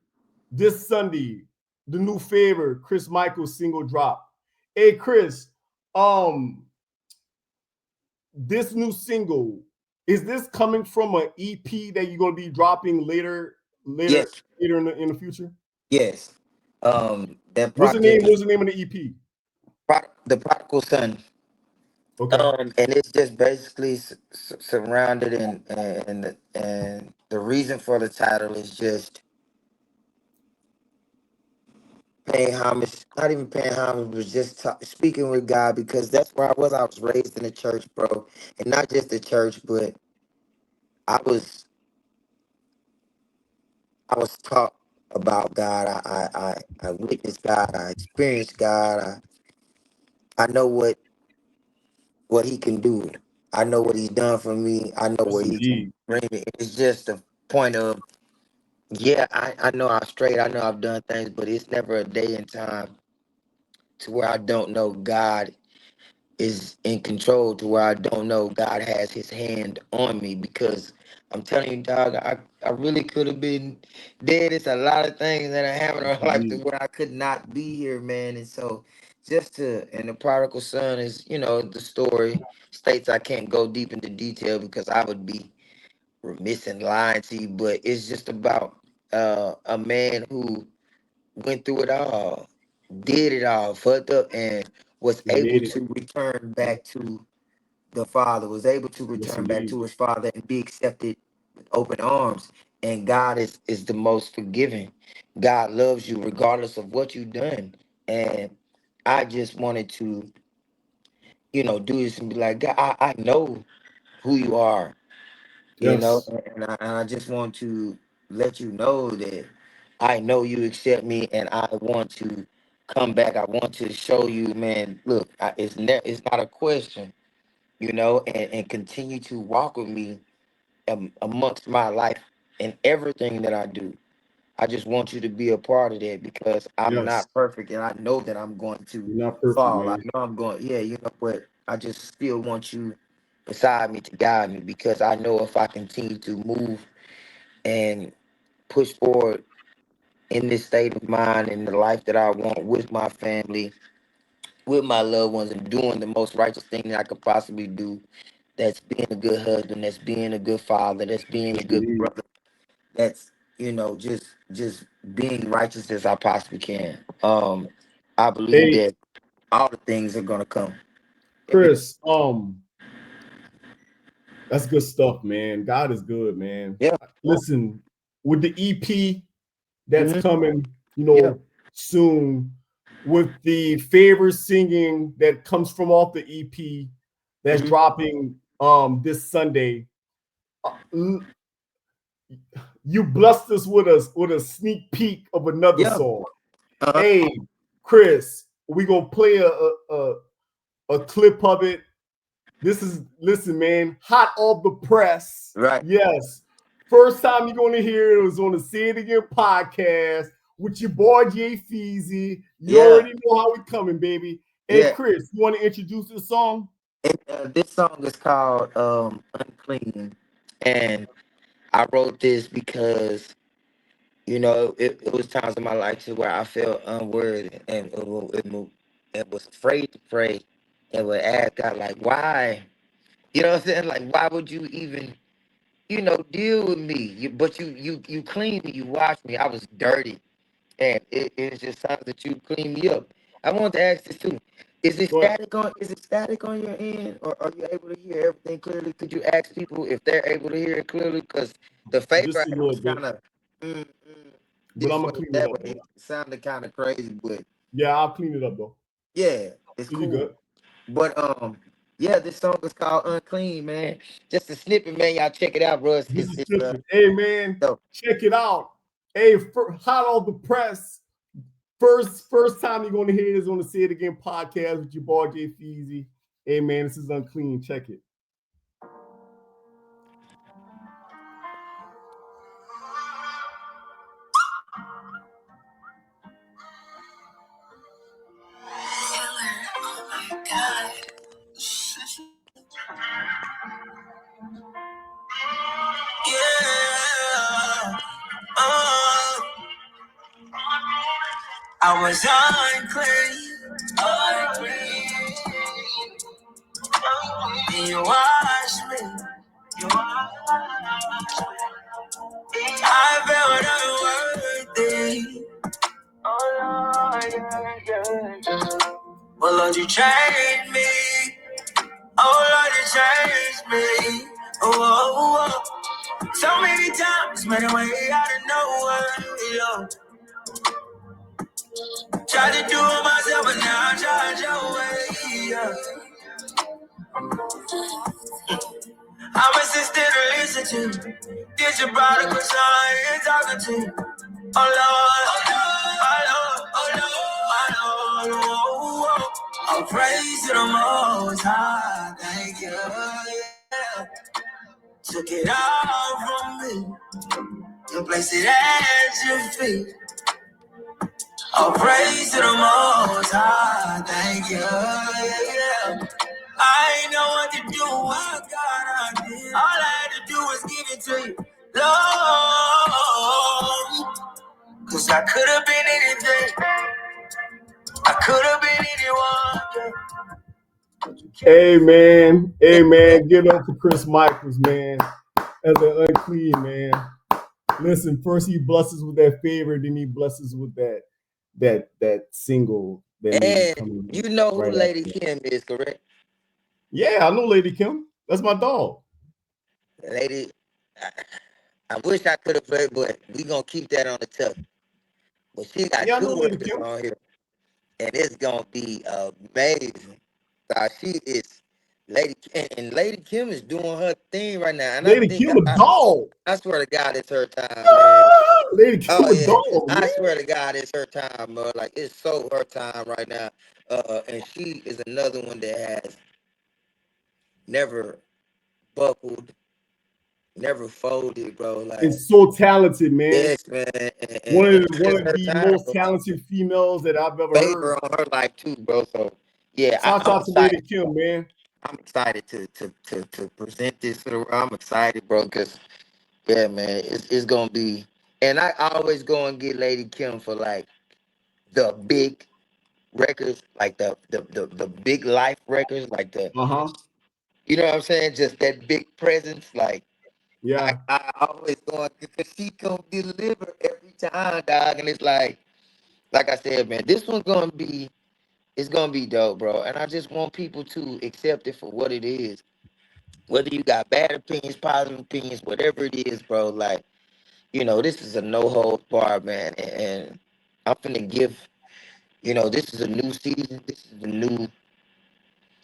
this Sunday, the new favor, Chris Michaels single drop. Hey Chris, um, this new single, is this coming from an EP that you're gonna be dropping Yes, later in the future? yes. That project is What's the name of the EP? the prodigal son. Okay. And it's just basically surrounded and the reason for the title is just paying homage, not even paying homage, but just speaking with God because that's where I was. I was raised in the church, bro, and not just the church, but I was I was taught about God. I witnessed God. I experienced God. I know what He can do. I know what He's done for me. I know Yes, where He can indeed. bring me. It's just a point of yeah. I know I'm straight. I know I've done things, but it's never a day in time to where I don't know God is in control to where I don't know God has his hand on me because I'm telling you, dog, I really could have been dead. It's a lot of things that are happening Yes, in my life to indeed. where I could not be here, man. And so and the prodigal son is, the story states I can't go deep into detail because I would be remiss and lying to you, but it's just about a man who went through it all, did it all, fucked up, and was He able made it. to return back to the Father, was able to Yes, return back indeed. to his Father and be accepted with open arms. And God is the most forgiving. God loves you regardless of what you've done. And I just wanted to, do this and be like, God, I know who you are, Yes. and I just want to let you know that I know you accept me, and I want to come back. I want to show you, man. Look, it's not a question, and continue to walk with me amongst my life and everything that I do. I just want you to be a part of that because I'm Yes. not perfect, and I know that I'm going to You're not perfect, fall. I man. know I'm going, yeah, but I just still want you beside me to guide me because I know if I continue to move and push forward in this state of mind and the life that I want with my family, with my loved ones, and doing the most righteous thing that I could possibly do. That's being a good husband. That's being a good father. That's being a Yes, good indeed. brother. That's just being righteous as I possibly can. I believe Hey, that all the things are gonna come. Everything. Chris, that's good stuff, man. God is good, man. Yeah. Listen, with the EP that's Hmm. coming, Yeah. soon, with the favor singing that comes from off the EP that's Hmm. dropping this Sunday. uh, You blessed us with a sneak peek of another Yeah. song. Uh-huh. Hey, Chris, we gonna play a clip of it. Listen, man, hot off the press. Right. Yes. First time you're gonna hear it was on the Say It Again podcast with your boy Jay Feezy. You Yeah. already know how we coming, baby. Hey Yeah. Chris, you want to introduce the song? And, this song is called "Unclean," and I wrote this because it was times in my life to where I felt unworthy and was afraid to pray and would ask God like, why? You know what I'm saying? Like, why would you even, deal with me? But you cleaned me, you washed me. I was dirty, and it's just times that you clean me up. I want to ask this too. Is it Go ahead. static on your end, or are you able to hear everything clearly? Could you ask people if they're able to hear it clearly? Because the favor Just I a had little was bit, kind of but this I'm way, gonna clean it that up way. though. It sounded kind of crazy, but Yeah, I'll clean it up though. yeah, it's So you cool. good? But yeah, this song is called "Unclean," man. Just a snippet, man. Y'all check it out, bro. This is It's different. Hey man, dope. check it out. Hey, hot off the press. First time you're gonna hear this on the Say It Again podcast with your boy Jay Feezy. Hey man, this is Unclean. Check it. Oh my God. Yeah. I was unclean. You washed me. I felt unworthy. Oh Lord, yeah. Well, Lord, you changed me. Oh Lord, you changed me. So many times, made a way out of nowhere. Lord. Tried to do it myself, but now I tried your way. Yeah. I'm assistant to listen to. Did your product with someone talking to? Oh Lord, oh Lord, oh Lord, oh Lord. Oh, praise to the Most High. Thank you. Yeah. Took it all from me and placed it at your feet. Oh, praise to the Most High. Thank you. Yeah. I ain't know what to do. Oh God, I did. All I had to do was give it to you, Lord. Cause I could have been anything. I could have been anyone. Hey man, give it up for Chrizz Michaels, man. As an unclean man. Listen, first he blesses with that favor, then he blesses with that single that may be And coming you know who right Lady after. Kim is, correct? Yeah, I know Lady Kim. That's my dog. Lady, I wish I could have played, but we gonna keep that on the tuck. But she got Yeah, I know two Lady records Kim. on here, and it's gonna be amazing. She is Lady Kim, and Lady Kim is doing her thing right now. And I Lady think Kim a dog. I swear to God, it's her time, man. Lady Kim Oh a yeah, dog, I man. swear to God, it's her time, bro. Like it's so her time right now. And she is another one that has never buckled, never folded, bro. Like It's so talented, man. yes, man. One And of the, one it's of her the time, most bro. talented females that I've ever Favor heard. on her life too, bro. So yeah, Shouts I'm out to Lady excited. Kim, man. I'm excited to present this to the world. I'm excited, bro, because yeah, man, it's gonna be. And I always go and get Lady Kim for like the big records, like the big life records, like the Uh-huh. you know what I'm saying, just that big presence. Like Yeah. I always go because she gonna deliver every time, dog. And it's like I said, man, this one's gonna be it's gonna be dope, bro. And I just want people to accept it for what it is. Whether you got bad opinions, positive opinions, whatever it is, bro. Like this is a no holds bar, man. And I'm finna give. This is a new season. This is a new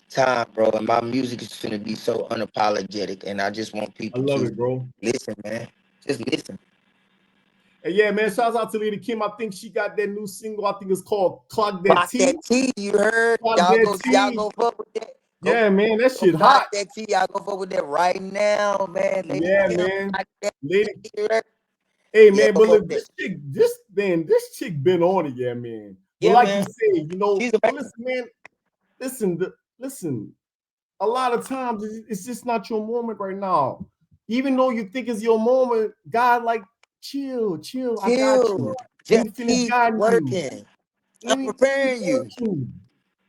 time, bro. And my music is gonna be so unapologetic. And I just want I people love to it, bro. listen, man. Just listen. And yeah, man, shouts out to Lady Kim. I think she got that new single. I think it's called Clock That Clock that T. T, you heard? Clock Y'all That go, y'all T. go fuck with that. Go, Yeah, man, that go shit clock hot. that T. Y'all go fuck with that right now, man. Lady Yeah, Kim, man. clock that T. Lady, You heard? hey, Yeah, man, go but fuck look, with that. this chick been on it, yeah, man. But Yeah, like you man. say, She's but amazing. listen, man, listen. A lot of times it's just not your moment right now. Even though you think it's your moment, God, like, chill. I got you. Chill. Let Just me finish keep guiding you. working. Let I'm me keep preparing you. working.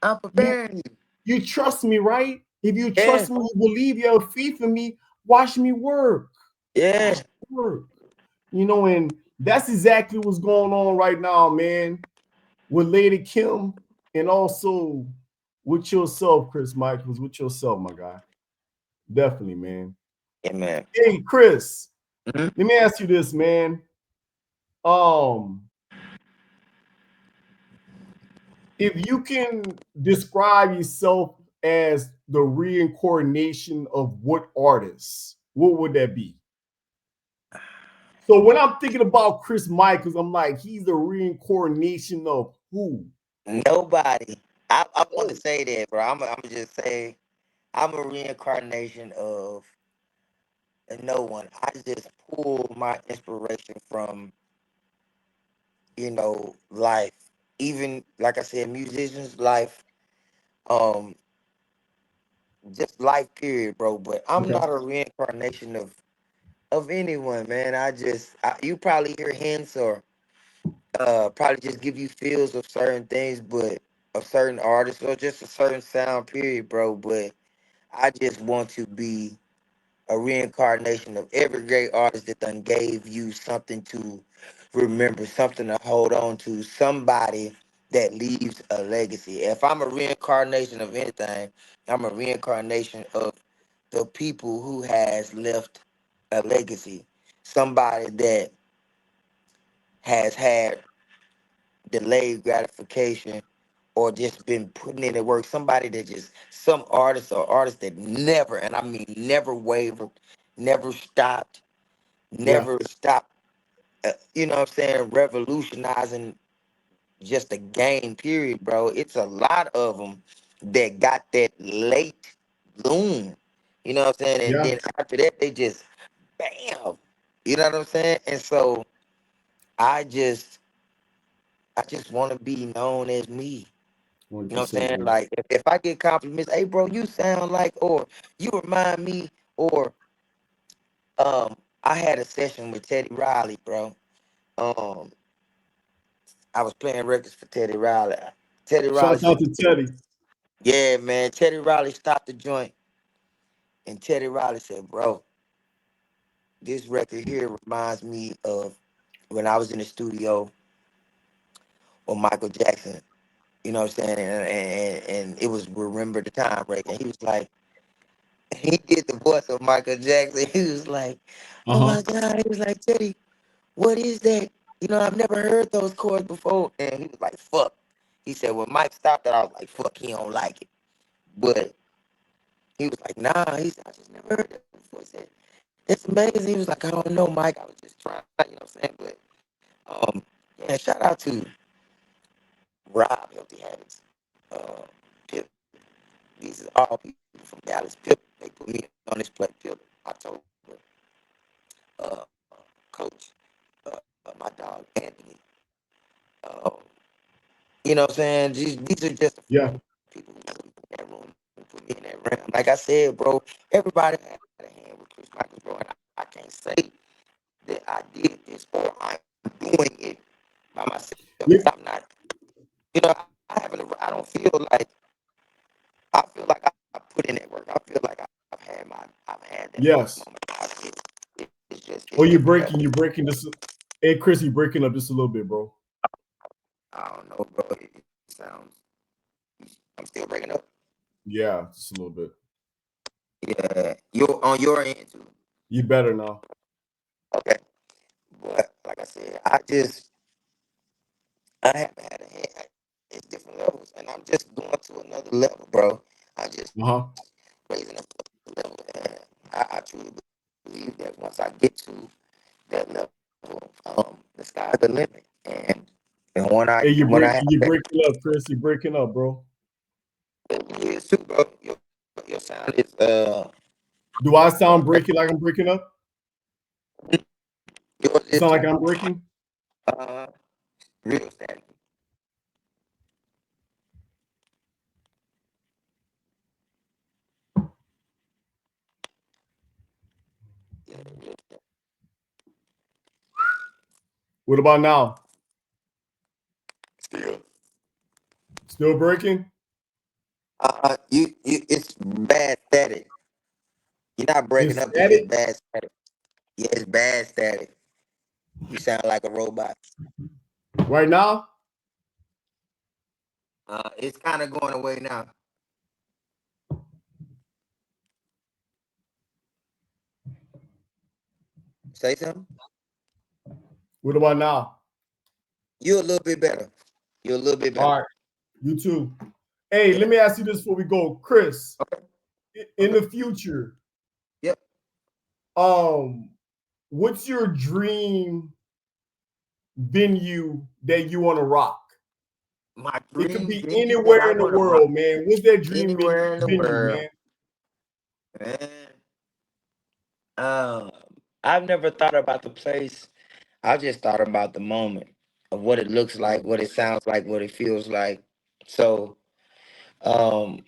I'm You preparing you. you trust me, right? If you Yeah. trust me, you believe you have faith in me. Watch me work. Yeah. Watch me work. And that's exactly what's going on right now, man, with Lady Kim and also with yourself, Chrizz Michaels, with yourself, my guy. Definitely, man. Yeah, man. Hey, Chris, Mm-hmm. let me ask you this, man. Um, if you can describe yourself as the reincarnation of what artist, what would that be? So when I'm thinking about Chrizz Michaels, I'm like, he's a reincarnation of who? Nobody. I want to Oh, say that, bro. I'm gonna just say I'm a reincarnation of no one. I just pull my inspiration from, life. Even like I said, musicians' life, um, just life period, bro. But I'm okay. not a reincarnation of anyone, man. You probably hear hints or probably just give you feels of certain things, but of certain artists or just a certain sound period, bro. But I just want to be a reincarnation of every great artist that done gave you something to remember, something to hold on to, somebody that leaves a legacy. If I'm a reincarnation of anything, I'm a reincarnation of the people who has left a legacy. Somebody that has had delayed gratification or just been putting in the work. Somebody that just some artists or artists that never, and I mean never wavered, never stopped, Yeah, never stopped. You know what I'm saying? Revolutionizing just the game. Period, bro. It's a lot of them that got that late bloom. You know what I'm saying? And yeah. then after that, they just bam. You know what I'm saying? And so I just, I just want to be known as me. You know what I'm 100%, saying? bro. Like if I get compliments, hey bro, you sound like, or you remind me, or I had a session with Teddy Riley, bro. Um, I was playing records for Teddy Riley. Teddy Riley Shout out said, to Teddy. yeah, man. Teddy Riley stopped the joint, and Teddy Riley said, bro, this record here reminds me of when I was in the studio with Michael Jackson. You know what I'm saying? And it was Remember the Time record. And he was like, he did the voice of Michael Jackson. He was like, "Oh Uh-huh. my God!" He was like, "Teddy, what is that? I've never heard those chords before." And he was like, "Fuck." He said, "When Mike stopped it, I was like, fuck, he don't like it." But he was like, "Nah." He said, "I just never heard that before." He said, "It's amazing." He was like, "I don't know, Mike. I was just trying." You know what I'm saying? But yeah, shout out to Rob Healthy Habits, Pip. These are all people from Dallas. Pip, they put me on this play. Pip, October. Uh, Coach, my dog Anthony. Uh, you know what I'm saying? These are just a few Yeah. of the people who put me in that room and put me in that realm. Like I said, bro, everybody had a hand with Chris Michaels, bro. And I can't say that I did this or I'm doing it by myself Yeah. because I'm not, I haven't, I don't feel like, I feel like I put in that work. I feel like I've had that Yes. moment. Oh, It's just whatever. you're breaking this. Hey, Chris, you're breaking up just a little bit, bro. I don't know, bro. It sounds, I'm still breaking up. Yeah, just a little bit. Yeah, you're on your end too. You better now. Okay, but like I said, I haven't had a hand. It's different levels, and I'm just going to another level, bro. I just Uh-huh. raising up a level, and I truly believe that once I get to that level, the sky's the limit, and Hey, when I have you're that, breaking up, Chris. You're breaking up, bro. it is too, bro. Your sound is Do I sound breaking like I'm breaking up? yours It is sound like too I'm breaking? uh real static. Yeah, real What about now? still. Still breaking? It's bad static. You're not breaking It's up. It's just static bad static. Yeah, it's bad static. You sound like a robot. right now. It's kind of going away now. Say something. What about now? You're a little bit better. You're a little bit better. All right, you too. Hey, Yeah. let me ask you this before we go, Chris. Okay. In Okay. the future, Yep. um, what's your dream venue that you want to rock? My It could dream be venue that anywhere I in the want to rock world, man. What's that dream anywhere in the venue, world, man? man. Um, I've never thought about the place. I just thought about the moment of what it looks like, what it sounds like, what it feels like. So, um,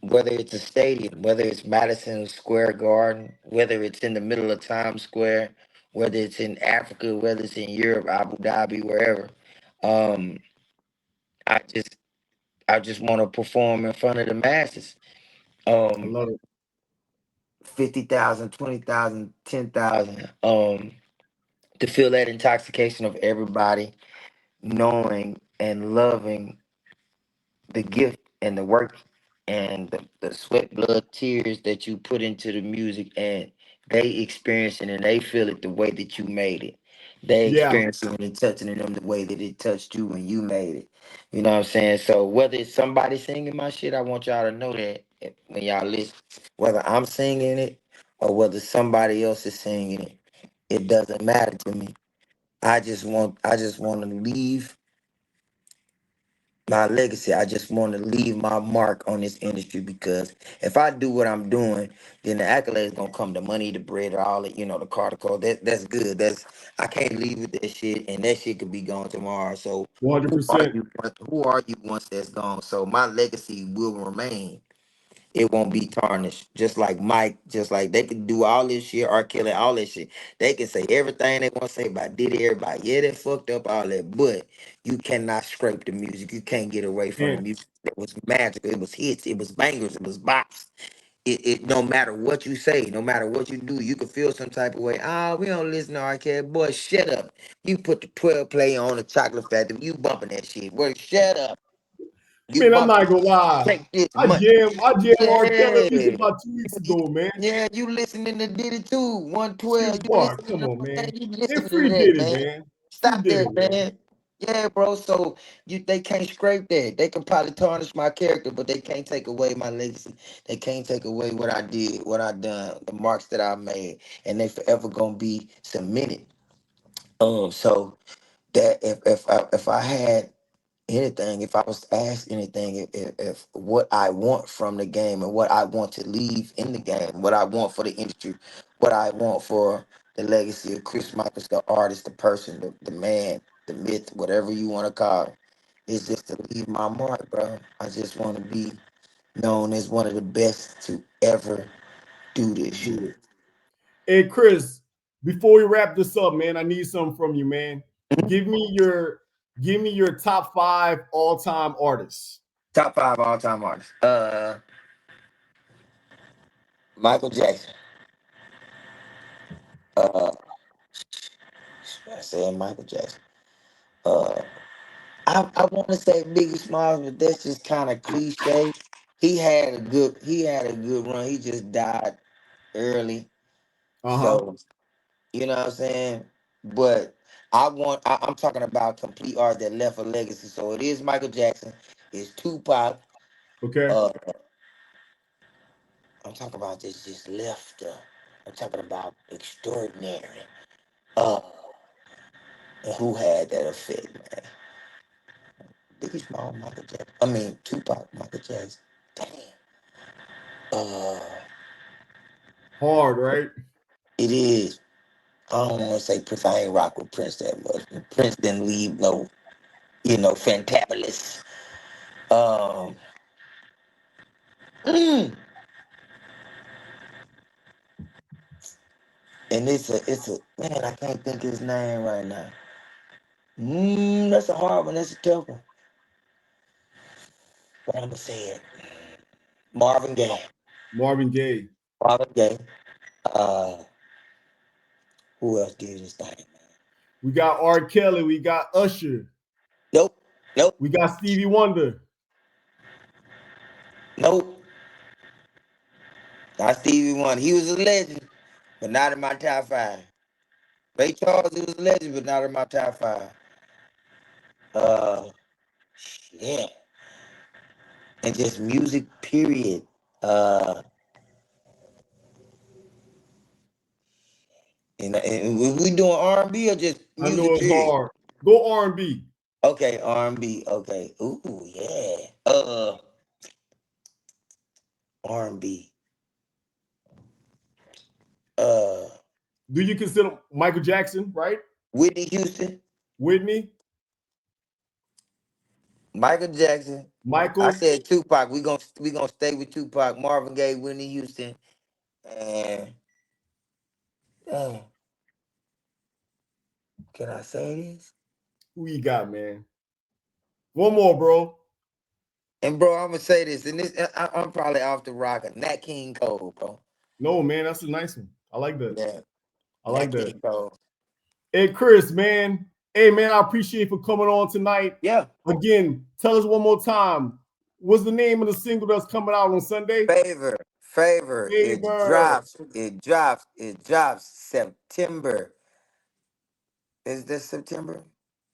whether it's a stadium, whether it's Madison Square Garden, whether it's in the middle of Times Square, whether it's in Africa, whether it's in Europe, Abu Dhabi, wherever, um, I just I just want to perform in front of the masses. I Um, love it. 50,000, 20,000, 10,000. To feel that intoxication of everybody knowing and loving the gift and the work and the sweat, blood, tears that you put into the music, and they experiencing and they feel it the way that you made it. They Yeah, experiencing and touching it them the way that it touched you when you made it. You know what I'm saying? So whether it's somebody singing my shit, I want y'all to know that when y'all listen, whether I'm singing it or whether somebody else is singing it, it doesn't matter to me. I just want to leave my legacy. I just want to leave my mark on this industry, because if I do what I'm doing, then the accolades gonna come, the money, the bread, or all it, the car, the code. That's good. I can't leave with that shit, and that shit could be gone tomorrow. So who are 100%. you? Who are you once that's gone? So my legacy will remain. It won't be tarnished. Just like Mike, just like they can do all this shit, R. Kelly, all that shit. They can say everything they want to say about Diddy, everybody. Yeah, they fucked up all that, but you cannot scrape the music. You can't get away from the And music. It was magical. It was hits. It was bangers. It was bops. It no matter what you say, no matter what you do, you can feel some type of way. Ah, we don't listen to R. Kelly. Boy, shut up. You put the 12 play on the Chocolate Factory. You bumping that shit. Boy, shut up. You man, I'm bumping. not gonna lie. Take this I money. jam, I jam R. Kelly music Yeah. about 2 weeks ago, man. Yeah, you listening to Diddy too. 112. Shit, You boy, listening come to on, man. you And listening to free that, did it, man. man. Free Stop did that, it, man. man. Yeah, bro. So they can't scrape that. They can probably tarnish my character, but they can't take away my legacy. They can't take away what I did, what I done, the marks that I made, and they forever gonna be cemented. So that if I had anything, if I was asked anything, if what I want from the game and what I want to leave in the game, what I want for the industry, what I want for the legacy of Chris Michaels, the artist, the person, the man, the myth, whatever you want to call it, is just to leave my mark, bro. I just want to be known as one of the best to ever do this Do shit. it. Hey, Chris, before we wrap this up, man, I need something from you, man. Mhm. Give me your give me your top 5 all-time artists. Top five all time artists. Michael Jackson. Uh, I said Michael Jackson. Uh, I want to say Biggie Smalls, but that's just kind of cliche. He had a good run. He just died early, Uh-huh. so you know what I'm saying. But I'm talking about complete art that left a legacy. So it is Michael Jackson. It's Tupac. Okay. Uh, I'm talking about this just left. I'm talking about extraordinary. Uh, and who had that effect, man? Biggie Smalls, Michael Jackson. I mean Tupac, Michael Jackson. Damn. Uh, Hard, right? it is. I don't want to say Prince. I ain't rock with Prince that much. Prince didn't leave no, fantabulous. Um, mm, and it's a man. I can't think his name right now. That's a hard one. That's a tough one. But I'm gonna say it. Marvin Gaye. Marvin Gaye. Marvin Gaye. Uh, who else did this thing? We got R. Kelly. We got Usher. Nope. Nope. We got Stevie Wonder. Nope. Not Stevie Wonder. He was a legend, but not in my top five. Ray Charles, he was a legend, but not in my top 5. Yeah. And just music, period. And we doing R&B or just I know music, it's period? hard. Go R&B. Okay, R&B. Okay. Ooh, yeah. R&B. Do you consider Michael Jackson, right? Whitney Houston, Whitney, Michael Jackson. I Michael. said Tupac. We gonna stay with Tupac, Marvin Gaye, Whitney Houston, and uh, can I say this? Who you got, man? One more, bro. And bro, I'm gonna say this, and this I'm probably off the rocker. Nat King Cole, bro. No, man, that's a nice one. I like that. Yeah, I Nat like that. King Cole. Hey, Chris, man. Hey, man, I appreciate you for coming on tonight. Yeah. Again, tell us one more time. What's the name of the single that's coming out on Sunday? Favor. It Favor. drops. It drops September. Is this September?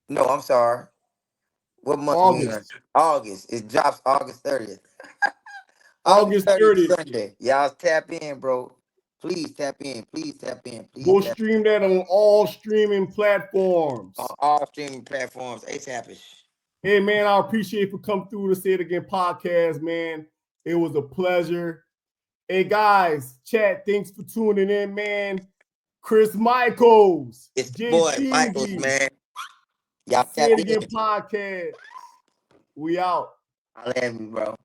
No, I'm sorry. What month we in? August. August. It drops August 30th. August August 30th, 30th. Sunday. Y'all tap in, bro. Please tap in. Please tap in. Please Go tap stream that on all streaming in. On platforms. all streaming platforms. ASAP-ish. Hey, man, I appreciate you for coming through to Say It Again podcast, man. It was a pleasure. Hey, guys, chat, thanks for tuning in, man. Chrizz Michaels, It's the Jay boy Michaels, Peasy, man. Y'all Say tap It in. Again podcast. We out. I'll have you, bro.